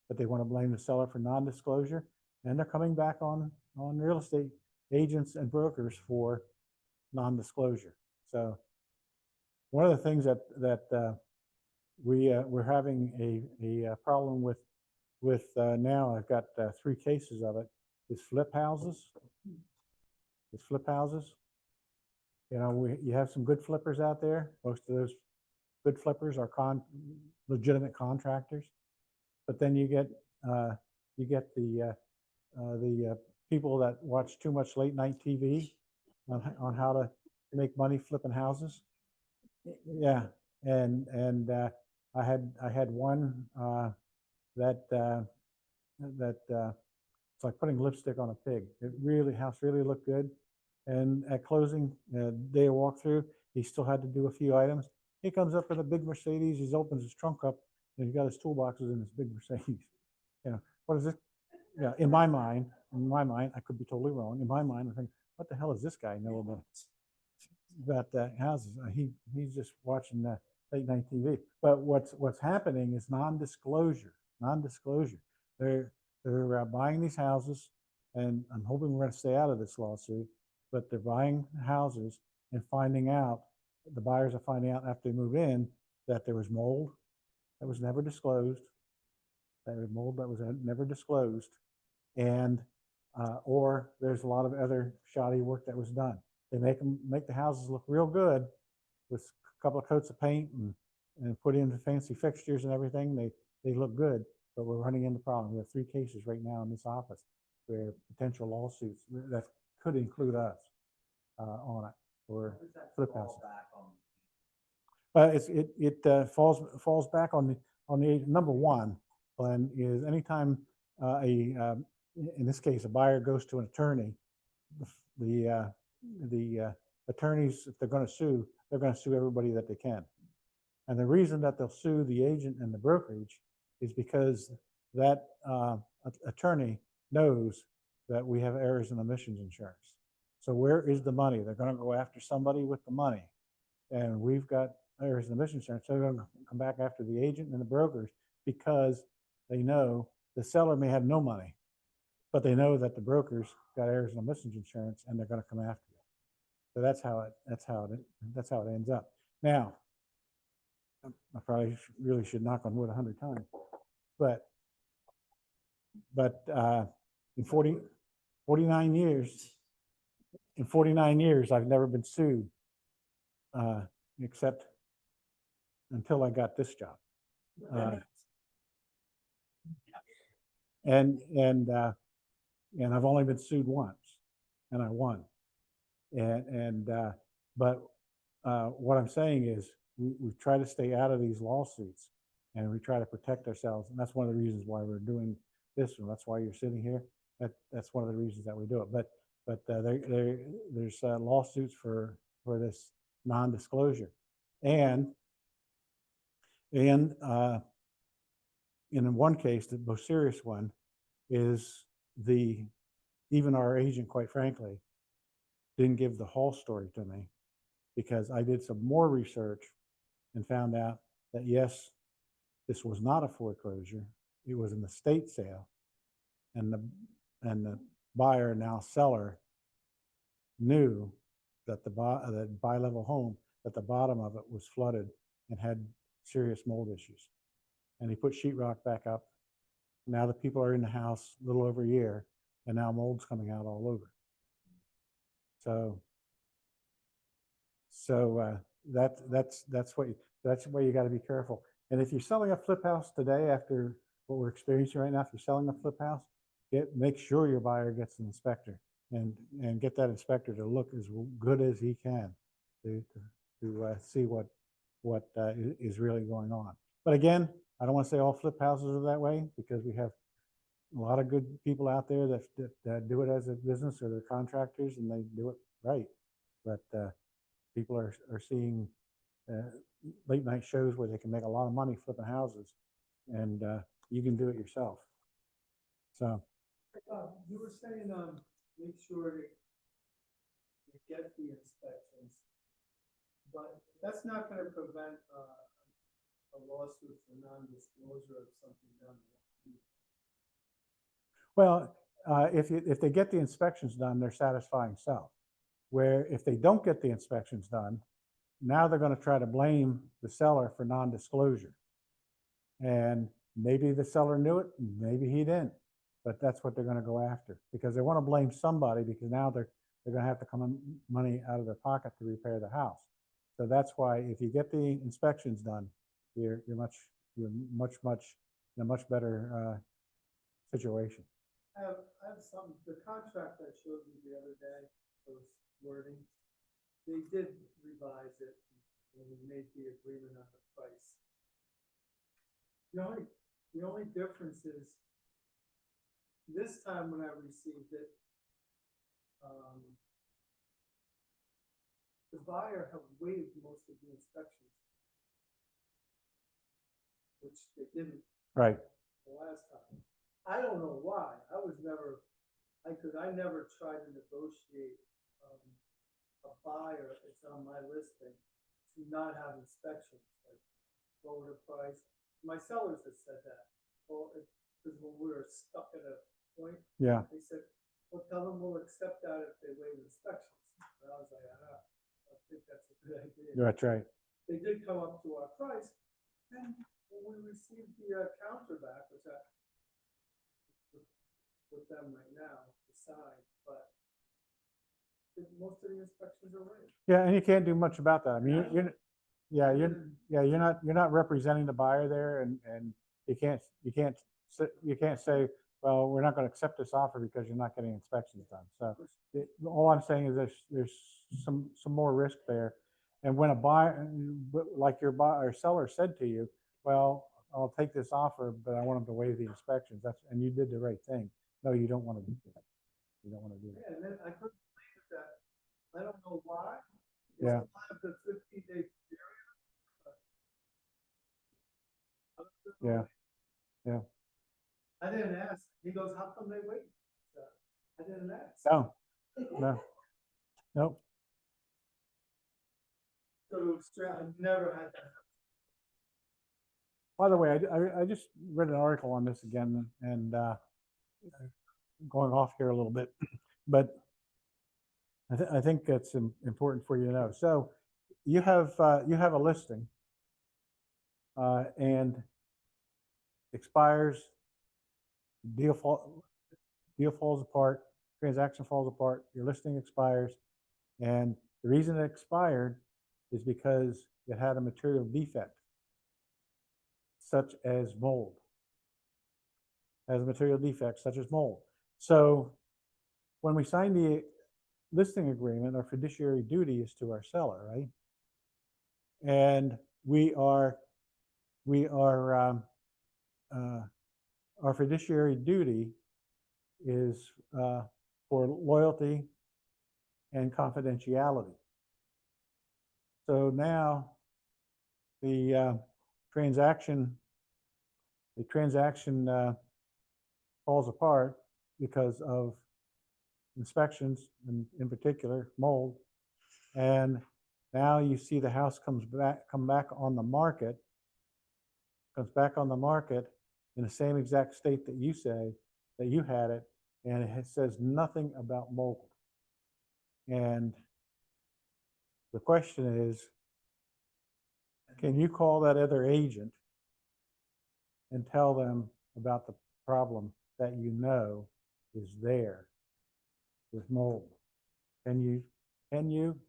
but they want to blame the seller for non-disclosure. And they're coming back on real estate agents and brokers for non-disclosure. So one of the things that we're having a problem with now, I've got 3 cases of it, is flip houses. You know, you have some good flippers out there. Most of those good flippers are legitimate contractors, but then you get the people that watch too much late night TV on how to make money flipping houses. Yeah, and I had one that it's like putting lipstick on a pig. House really looked good. And at closing, day of walkthrough, he still had to do a few items. He comes up with a big Mercedes. He opens his trunk up, and he's got his toolboxes in this big Mercedes. You know, what is this? Yeah, in my mind, I could be totally wrong. In my mind, I think, what the hell does this guy know about houses? He's just watching late night TV. But what's happening is non-disclosure. They're buying these houses, and I'm hoping we're going to stay out of this lawsuit. But they're buying houses and the buyers are finding out after they move in that there was mold that was never disclosed. And or there's a lot of other shoddy work that was done. They make the houses look real good with a couple of coats of paint and put in the fancy fixtures and everything. They look good, but we're running into problems. We have 3 cases right now in this office where potential lawsuits that could include us on it for flip houses. It falls back on the number one, Glenn, is anytime in this case a buyer goes to an attorney, the attorneys, if they're going to sue, they're going to sue everybody that they can. And the reason that they'll sue the agent and the brokerage is because that attorney knows that we have errors and omissions insurance. So where is the money? They're going to go after somebody with the money. And we've got errors and omission insurance. So they're going to come back after the agent and the brokers because they know the seller may have no money, but they know that the brokers got errors and omissions insurance and they're going to come after you. So that's how it ends up. Now, I probably really should knock on wood 100 times, but in 49 years, I've never been sued, except until I got this job. And I've only been sued once, and I won. But what I'm saying is we try to stay out of these lawsuits, and we try to protect ourselves, and that's one of the reasons why we're doing this, and that's why you're sitting here. That's one of the reasons that we do it. But there's lawsuits for this non-disclosure, and in one case, the most serious one is even our agent, quite frankly, didn't give the whole story to me, because I did some more research and found out that yes, this was not a foreclosure. It was an estate sale, and the buyer, now seller, knew that the bi-level home, that the bottom of it was flooded and had serious mold issues. And he put sheetrock back up. Now the people are in the house a little over a year, and now mold's coming out all over. So that's why you got to be careful. And if you're selling a flip house today, after what we're experiencing right now, if you're selling a flip house, make sure your buyer gets an inspector, and get that inspector to look as good as he can to see what is really going on. But again, I don't want to say all flip houses are that way, because we have a lot of good people out there that do it as a business, or they're contractors and they do it right. But people are seeing late night shows where they can make a lot of money flipping houses, and you can do it yourself. So You were saying, make sure that you get the inspections, but that's not gonna prevent a lawsuit for non-disclosure of something done. well, if they get the inspections done, they're satisfying self. Where if they don't get the inspections done, now they're going to try to blame the seller for non-disclosure. And maybe the seller knew it, maybe he didn't, but that's what they're going to go after, because they want to blame somebody, because now they're going to have to come in money out of their pocket to repair the house. So that's why if you get the inspections done, you're in a much better situation. I have some, the contract I showed you the other day, those wording, they did revise it when we made the agreement on the price. The only difference is, this time when I received it, the buyer had waived most of the inspections, which they didn't Right. the last time. I don't know why. I never tried to negotiate a buyer that's on my listing to not have inspections, like lower the price. My sellers have said that. Well, because when we were stuck at a point, Yeah. they said, well, tell them we'll accept that if they waive inspections. And I was like, I think that's a good idea. That's right. They did come up to our price, and when we received the counter back, which I with them right now, decide, but most of the inspections are waived. Yeah, and you can't do much about that. I mean, you're not representing the buyer there, and you can't say, well, we're not going to accept this offer because you're not getting inspections done. So all I'm saying is there's some more risk there. And when a buyer, like your buyer or seller said to you, well, I'll take this offer, but I want them to waive the inspections. And you did the right thing. No, you don't want to do that. You don't want to do that. Yeah, and then I couldn't believe that. I don't know why. Yeah. It's the 15-day period. Yeah. Yeah. I didn't ask. He goes, how come they wait? I didn't ask. No. Nope. So, I've never had that. By the way, I just read an article on this again and going off here a little bit, but I think that's important for you to know. So you have a listing and expires, deal falls apart, transaction falls apart, your listing expires, and the reason it expired is because it had a material defect, such as mold. Has a material defect such as mold. So when we sign the listing agreement, our fiduciary duty is to our seller, right? And our fiduciary duty is for loyalty and confidentiality. So now the transaction falls apart because of inspections, and in particular mold. And now you see the house come back on the market, comes back on the market in the same exact state that you say that you had it, and it says nothing about mold. And the question is, can you call that other agent and tell them about the problem that you know is there with mold? Can you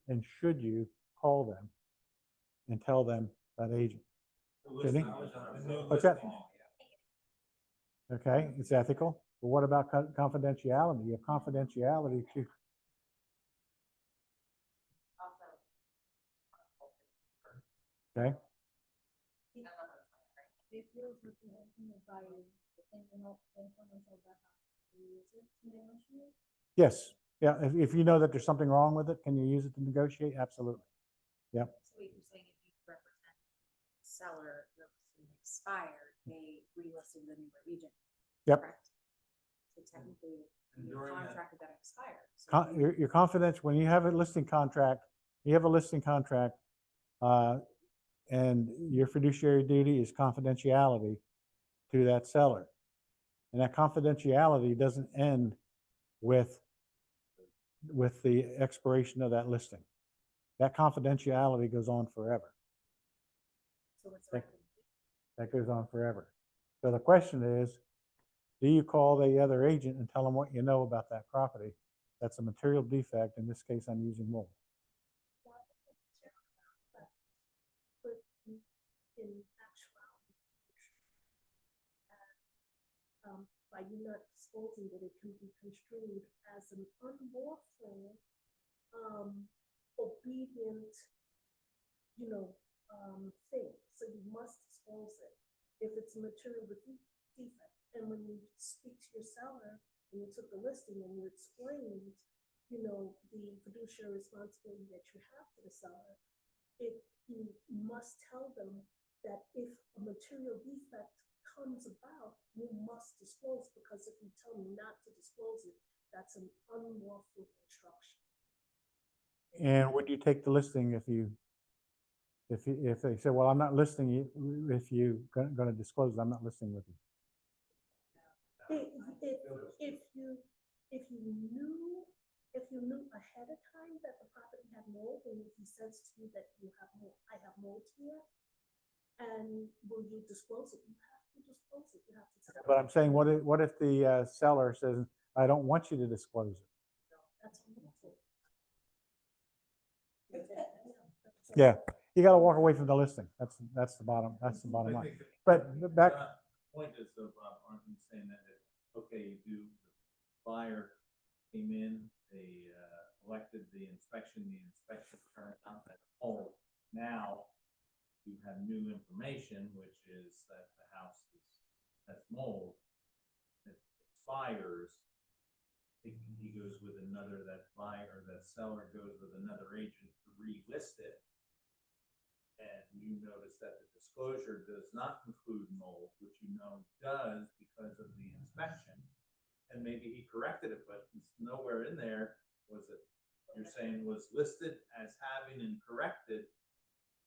and should you call them and tell them that agent? Did he? What's that? Okay, it's ethical. But what about confidentiality? You have confidentiality too. Okay. If you're looking at the value, information about how to use it to negotiate. Yes. Yeah. If you know that there's something wrong with it, can you use it to negotiate? Absolutely. Yeah. So you're saying if you represent seller, your listing expired, they relisted the newer agent. Yep. Correct? So technically, And your during that- contract that expired. So Your confidence, when you have a listing contract, and your fiduciary duty is confidentiality to that seller. And that confidentiality doesn't end with the expiration of that listing. That confidentiality goes on forever. so what's Thank- the That goes on forever. So the question is, do you call the other agent and tell them what you know about that property? That's a material defect. In this case, I'm using mold. But in actuality, by you not disclosing that, it can be construed as an unlawful, obedient, thing. So you must disclose it if it's a material defect. And when you speak to your seller and you took the listing and you explained, the fiduciary responsibility that you have to the seller, you must tell them that if a material defect comes about, you must disclose, because if you tell them not to disclose it, that's an unlawful instruction. And would you take the listing if they say, well, I'm not listing you, if you're going to disclose, I'm not listing with you? If you knew ahead of time that the property had mold, and if he says to you that I have mold here, and will you disclose it? You have to disclose it. You have to tell But I'm saying, what if the seller says, I don't want you to disclose it? That's unlawful. Yeah, you got to walk away from the listing. That's the bottom line. But back, Point is, aren't you saying that, okay, the buyer came in, they elected the inspection turned out that, oh, now you have new information, which is that the house has mold, it expires, he goes with another, that buyer, that seller goes with another agent to relist it. And you notice that the disclosure does not include mold, which you know does because of the inspection. And maybe he corrected it, but it's nowhere in there was it, you're saying was listed as having and corrected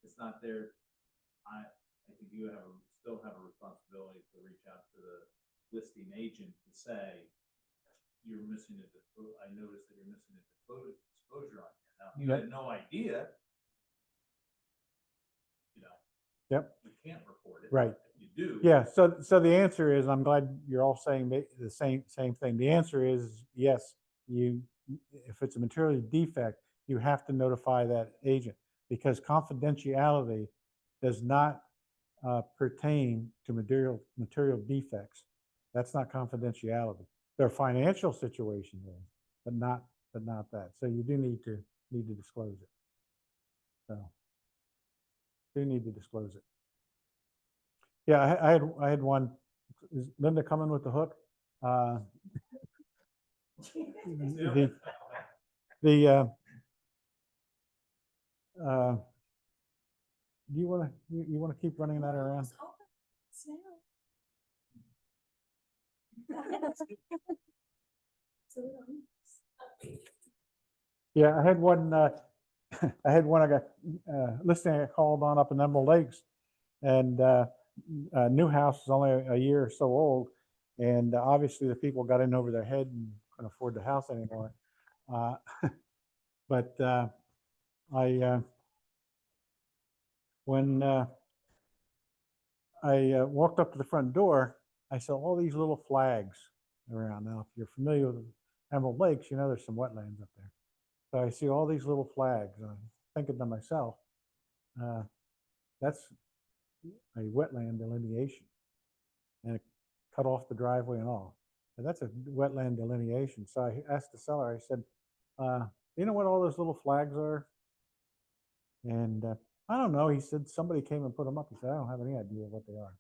it's not there, I think you still have a responsibility to reach out to the listing agent to say, you're missing a, I noticed that you're missing a disclosure on here. Now, if you had no idea, you know. Yep. We can't report it. Right. If you do. Yeah, so the answer is, I'm glad you're all saying the same thing. The answer is yes, if it's a material defect, you have to notify that agent, because confidentiality does not pertain to material defects. That's not confidentiality. Their financial situation is, but not that. So you do need to disclose it. So do need to disclose it. Yeah, I had one. Is Linda coming with the hook? The do you want to keep running that around? Yeah, I had one. I got listening. I called on up in Emerald Lakes, and new house is only a year or so old, and obviously the people got in over their head and couldn't afford the house anymore. But when I walked up to the front door, I saw all these little flags around. Now, if you're familiar with Emerald Lakes, you know there's some wetlands up there. So I see all these little flags. I'm thinking to myself, that's a wetland delineation, and it cut off the driveway and all. And that's a wetland delineation. So I asked the seller, I said, you know what all those little flags are? And I don't know. He said somebody came and put them up. He said, I don't have any idea what they are.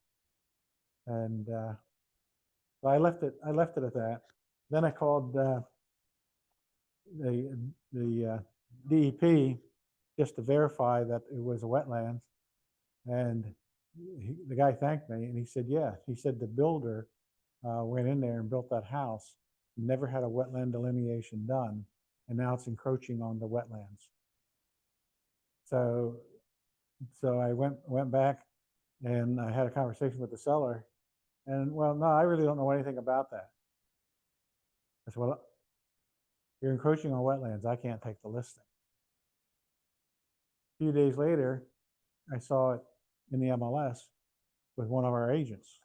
And so I left it at that. Then I called the DEP just to verify that it was a wetland. And the guy thanked me, and he said, yeah. He said the builder went in there and built that house, never had a wetland delineation done, and now it's encroaching on the wetlands. So I went back, and I had a conversation with the seller, and well, no, I really don't know anything about that. I said, well, you're encroaching on wetlands. I can't take the listing. A few days later, I saw it in the MLS with one of our agents.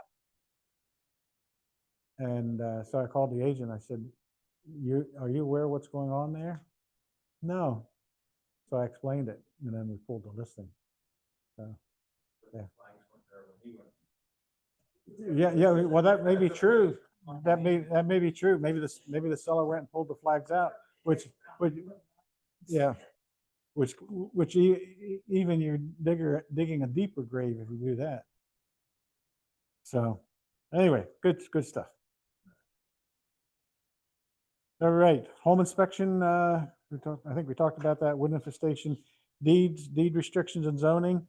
And so I called the agent. I said, are you aware of what's going on there? No. So I explained it, and then we pulled the listing. So, yeah. Yeah. Well, that may be true. That may be true. Maybe the seller went and pulled the flags out, which yeah, which even you're digging a deeper grave if you do that. So anyway, good stuff. All right, home inspection. I think we talked about that. Wood infestation, deed restrictions and zoning.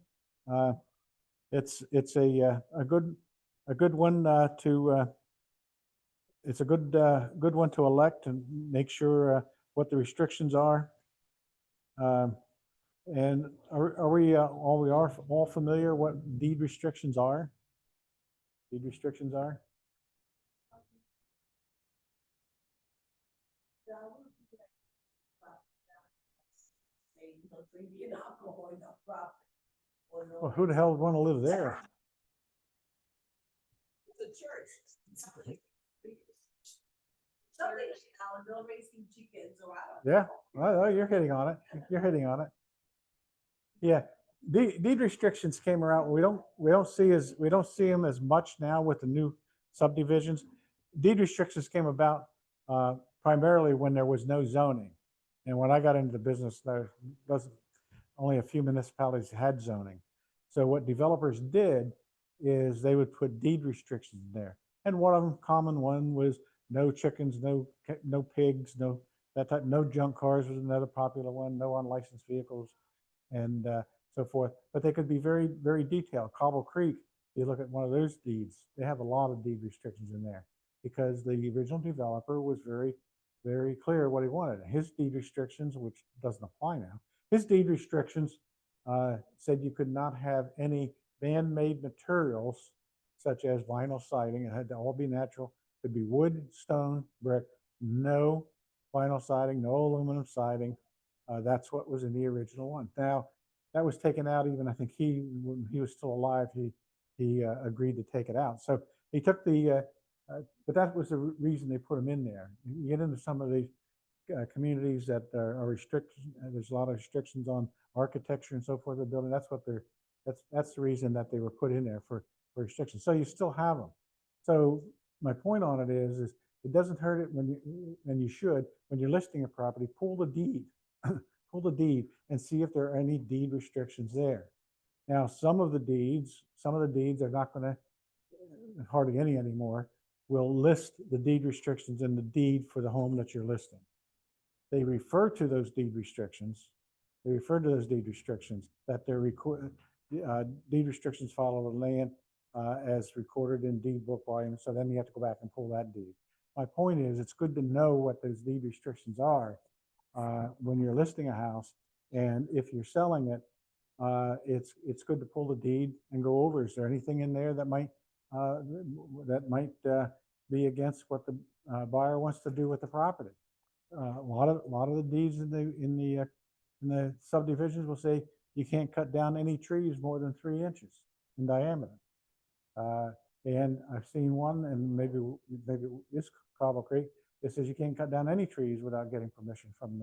It's a good one to. It's a good one to elect and make sure what the restrictions are. And are we all familiar what deed restrictions are? Deed restrictions are. Well, who the hell would want to live there? The church. Yeah, well, you're hitting on it. You're hitting on it. Yeah, deed restrictions came around. We don't see them as much now with the new subdivisions. Deed restrictions came about primarily when there was no zoning, and when I got into the business, there wasn't only a few municipalities had zoning. So what developers did is they would put deed restrictions in there, and one of them, common one, was no chickens, no pigs, no that type, no junk cars was another popular one, no unlicensed vehicles, and so forth. But they could be very, very detailed. Cobble Creek, you look at one of those deeds, they have a lot of deed restrictions in there because the original developer was very, very clear what he wanted. His deed restrictions, which doesn't apply now, his deed restrictions said you could not have any man-made materials such as vinyl siding. It had to all be natural. Could be wood, stone, brick, no vinyl siding, no aluminum siding. That's what was in the original one. Now, that was taken out even, I think when he was still alive, he agreed to take it out. So he took but that was the reason they put him in there. You get into some of the communities that are restricted, there's a lot of restrictions on architecture and so forth of the building. That's the reason that they were put in there for restrictions. So you still have them. So my point on it is it doesn't hurt it when you should, when you're listing a property, pull the deed, pull the deed and see if there are any deed restrictions there. Now, some of the deeds are not going to, hardly any anymore, will list the deed restrictions in the deed for the home that you're listing. They refer to those deed restrictions. That they're deed restrictions follow the land as recorded in deed book volume. So then you have to go back and pull that deed. My point is, it's good to know what those deed restrictions are when you're listing a house, and if you're selling it, it's good to pull the deed and go over. Is there anything in there that might be against what the buyer wants to do with the property? A lot of the deeds in the subdivisions will say you can't cut down any trees more than 3 inches in diameter. And I've seen one, and maybe it's Cobble Creek, that says you can't cut down any trees without getting permission from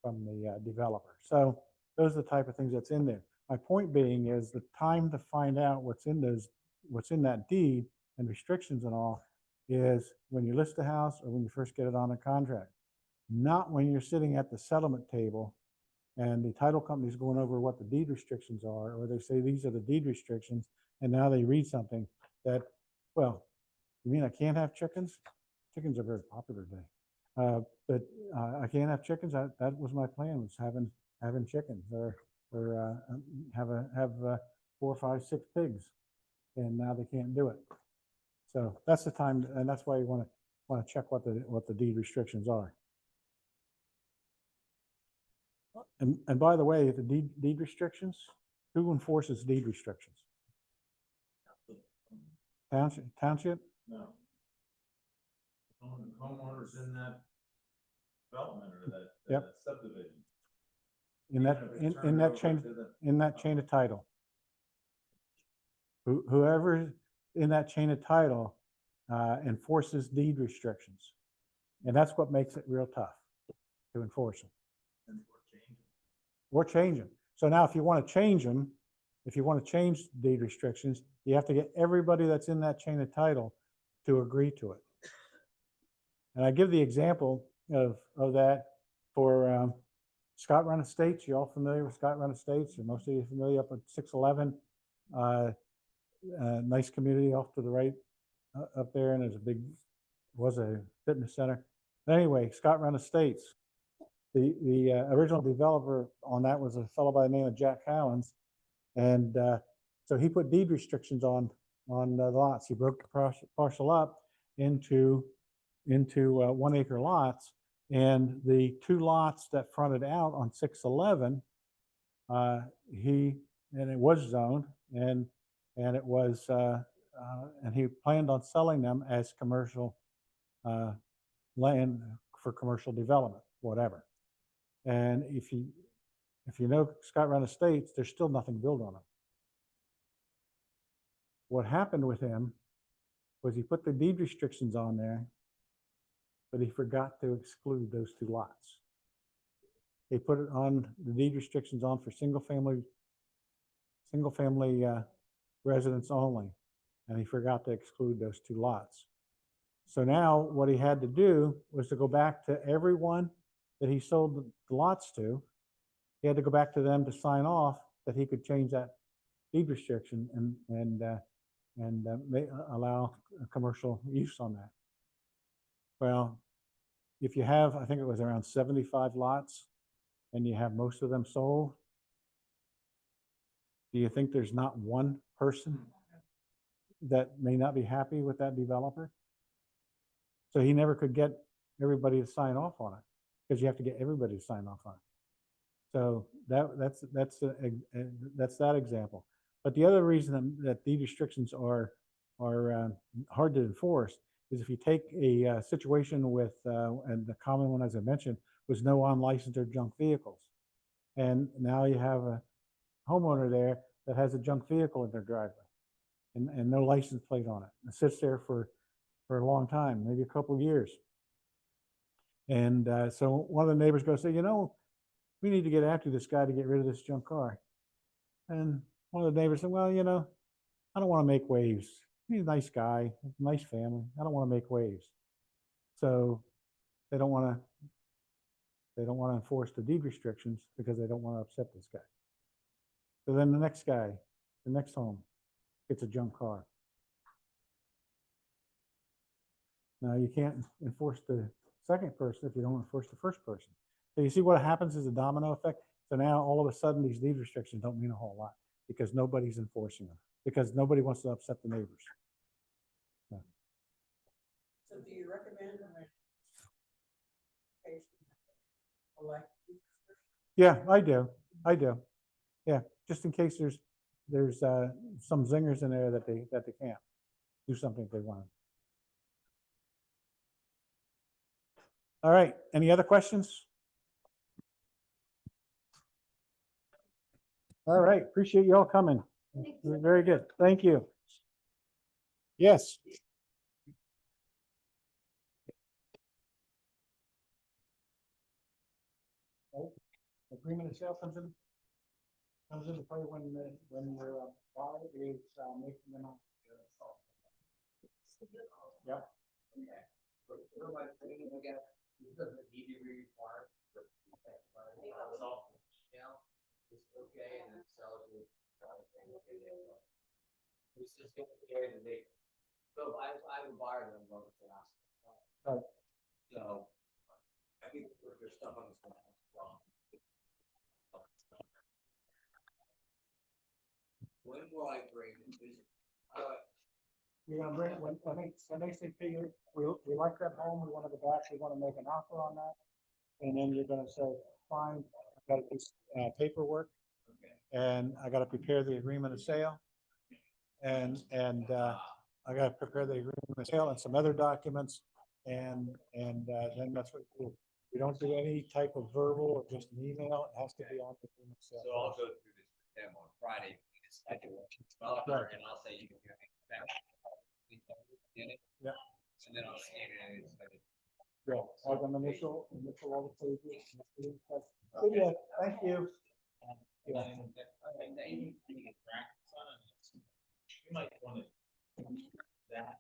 the developer. So those are the type of things that's in there. My point being is the time to find out what's in that deed and restrictions and all is when you list a house or when you first get it on a contract, not when you're sitting at the settlement table and the title company's going over what the deed restrictions are, or they say these are the deed restrictions, and now they read something that, well, you mean I can't have chickens? Chickens are very popular today. But I can't have chickens. That was my plan, was having chickens, or have 4, 5, 6 pigs, and now they can't do it. So that's the time, and that's why you want to check what the deed restrictions are. And by the way, the deed restrictions, who enforces deed restrictions? Township? No. Homeowners in that development or that Yep. subdivision. In that in that chain of title. Whoever in that chain of title enforces deed restrictions. And that's what makes it real tough to enforce them. Or change them. So now if you want to change them, if you want to change deed restrictions, you have to get everybody that's in that chain of title to agree to it. And I give the example of that for Scott Run Estates. You all familiar with Scott Run Estates? Or most of you familiar up at 611. Nice community off to the right up there, and there's was a fitness center. But anyway, Scott Run Estates. The original developer on that was a fellow by the name of Jack Cowens, and so he put deed restrictions on the lots. He broke the parcel up into 1 acre lots, and the 2 lots that fronted out on 611, and it was zoned, and it was and he planned on selling them as commercial land for commercial development, whatever. And if you know Scott Run Estates, there's still nothing built on it. What happened with him was he put the deed restrictions on there, but he forgot to exclude those 2 lots. He put it on the deed restrictions on for single family residents only, and he forgot to exclude those 2 lots. So now what he had to do was to go back to everyone that he sold the lots to. He had to go back to them to sign off that he could change that deed restriction and allow a commercial use on that. Well, if you have, I think it was around 75 lots, and you have most of them sold, do you think there's not one person that may not be happy with that developer? So he never could get everybody to sign off on it, because you have to get everybody to sign off on it. So that's that example. But the other reason that deed restrictions are hard to enforce is if you take a situation with, and the common one, as I mentioned, was no unlicensed or junk vehicles. And now you have a homeowner there that has a junk vehicle in their driveway and no license plate on it. It sits there for a long time, maybe a couple of years. And so one of the neighbors goes, say, we need to get after this guy to get rid of this junk car. And one of the neighbors said, well, I don't want to make waves. He's a nice guy, nice family. I don't want to make waves. So they don't want to enforce the deed restrictions because they don't want to upset this guy. So then the next guy, the next home, gets a junk car. Now you can't enforce the second person if you don't enforce the first person. So you see what happens is a domino effect. So now all of a sudden these deed restrictions don't mean a whole lot because nobody's enforcing them, because nobody wants to upset the neighbors. So do you recommend elect? Yeah, I do. Yeah, just in case there's some zingers in there that they can't do something if they want. All right, any other questions? All right, appreciate you all coming. Very good, thank you. Yes. Agreement of sale comes into play when your buyer is making an offer. Yep. Okay. But what am I thinking again? It doesn't need to be required. It's okay, and then sell it to. It's just gonna carry the date. So I have a buyer that I'm going to ask. Right. So I think there's stuff on this one that's wrong. When will I bring this? You're gonna bring it when they say, we like that home, we want to go back, we want to make an offer on that. And then you're gonna say, fine, I gotta do paperwork. And I gotta prepare the agreement of sale. And I gotta prepare the agreement of sale and some other documents. And then that's what we do. We don't do any type of verbal or just an email. It has to be on the agreement of sale. So I'll go through this with them on Friday. Right. And I'll say you can. Yeah. And then I'll scan it and it's like. Yeah, have an initial all the pages. Yeah, thank you. Yeah. You might want to. That.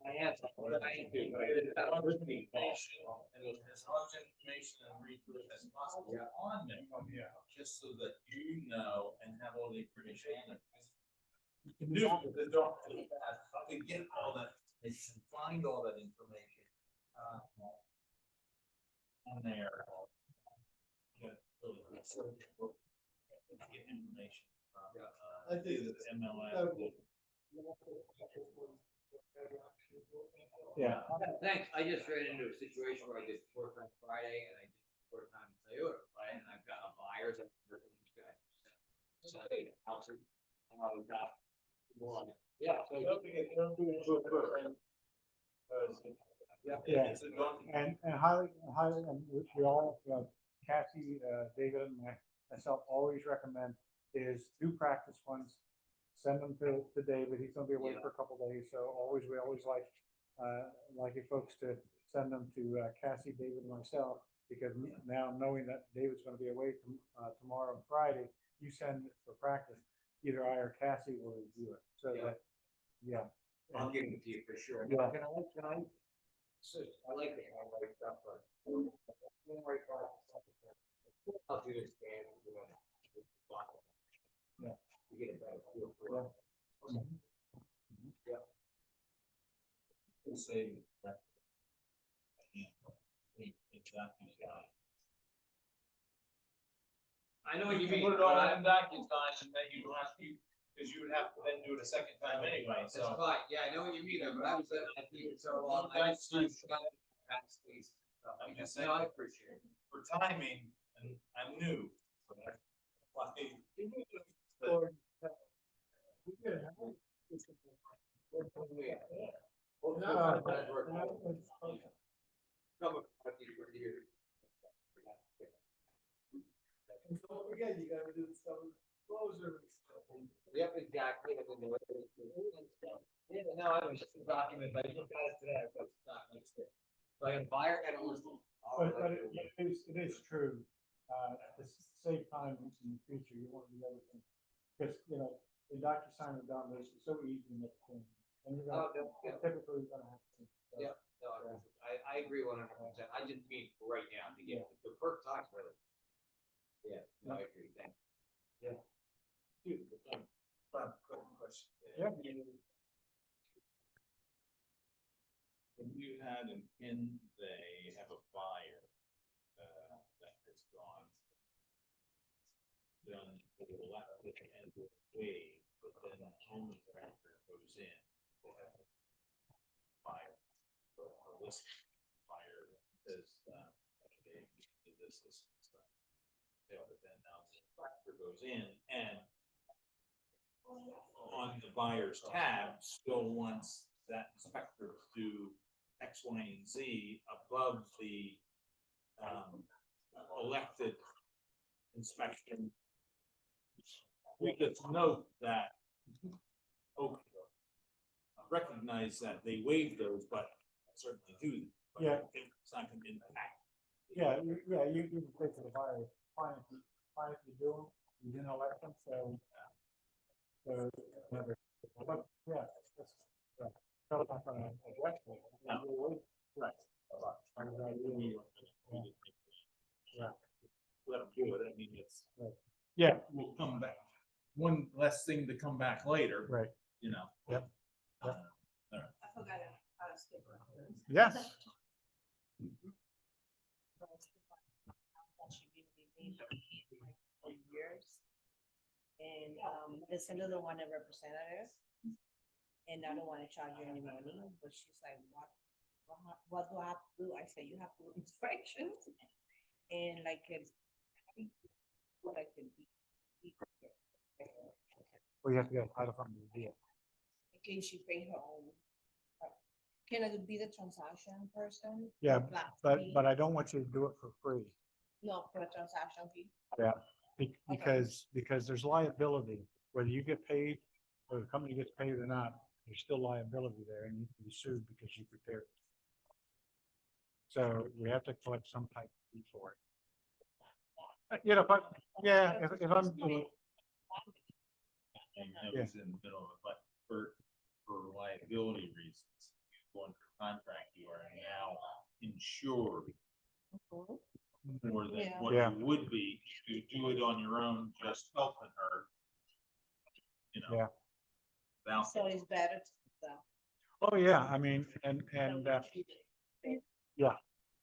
I have. Information, and as much information and read through it as possible on them. Yeah. Just so that you know and have all the information on it. The document, to get all that, they can find all that information. On there. Get information. I think that MLS. Yeah. Thanks, I just ran into a situation where I did work on Friday and I did work on Toyota Friday, and I've got a buyers that work with these guys. So I houses, we've got one. Yeah. So Yeah, and highly, and we all, Kathy, David, and myself always recommend is do practice ones. Send them to David. He's gonna be away for a couple days, so we always like you folks to send them to Cassie, David, and myself, because now knowing that David's gonna be away tomorrow and Friday, you send it for practice. Either I or Cassie will review it. So that, yeah. I'll give it to you for sure. Yeah. Can I? So I like it. I like stuff, but. I'll do this again. Yeah. You get a better feel for it. Yeah. We'll say that. Exactly. I know what you mean. Put it all in DocuSign and then you don't have to, because you would have to then do it a second time anyway, That's so. fine, yeah, I know what you mean, but I was, I think it's so long. I just, please. I'm just No, I saying, appreciate it. for timing, and I'm new. but I- like, Or, we could have- And don't forget, you gotta do some closure. Yep, exactly. Yeah, no, I was just a document, but I just got it today, but it's not, so I got a buyer and a listing. But it is true, to save time in the future, you want to do everything. Because, you know, the DocuSign or down this is so easy to make things. And you're Oh, gonna, yeah. typically you're gonna have to. Yeah, no, I agree 100%. I just mean right now to get the perk talks really. Yeah, no, I agree. Thanks. Dude, quick question. Yeah. When you had an in, they have a buyer, that has gone. Done for the left and way, but then the home inspector goes in. They have a buyer, or a list buyer says, they did this and stuff. Yeah, but then now the inspector goes in and on the buyer's tab still wants that inspector to do X, Y, and Z above the elected inspection. We could note that, okay, recognize that they waive those, but certainly do. them, but Yeah. It's not gonna impact. Yeah, you can say to the buyer, fine if you do them, you didn't elect them, so. So, but, yeah, that's, yeah. So I'm not gonna object to it. Right. Yeah. Let them do it, I mean, it's. Yeah, Will come back, one less thing to come back later, right, you know. Yep. I forgot how to skip around. yes, That should be reviewed for years. And, there's another one, a representative. And I don't wanna charge you any money, but she's like, what do I have to do? I say, you have to do inspections. And like, well, you have to get a title from the deal. can she pay her own? Can I be the transaction person? Yeah, Flat But fee? I don't want you to do it for free. No, for a transaction fee. Because there's liability, whether you get paid or the company gets paid or not, there's still liability there and you can be sued because you prepared it. So we have to collect some type of fee for it. You know, but, yeah, if I'm, And it was in the middle of it, but for liability reasons, you go under contract, you are now insured more than what Yeah. you would be if you do it on your own, just helping her. You know. Yeah. Without- So it's better to, oh, yeah, I mean, yeah,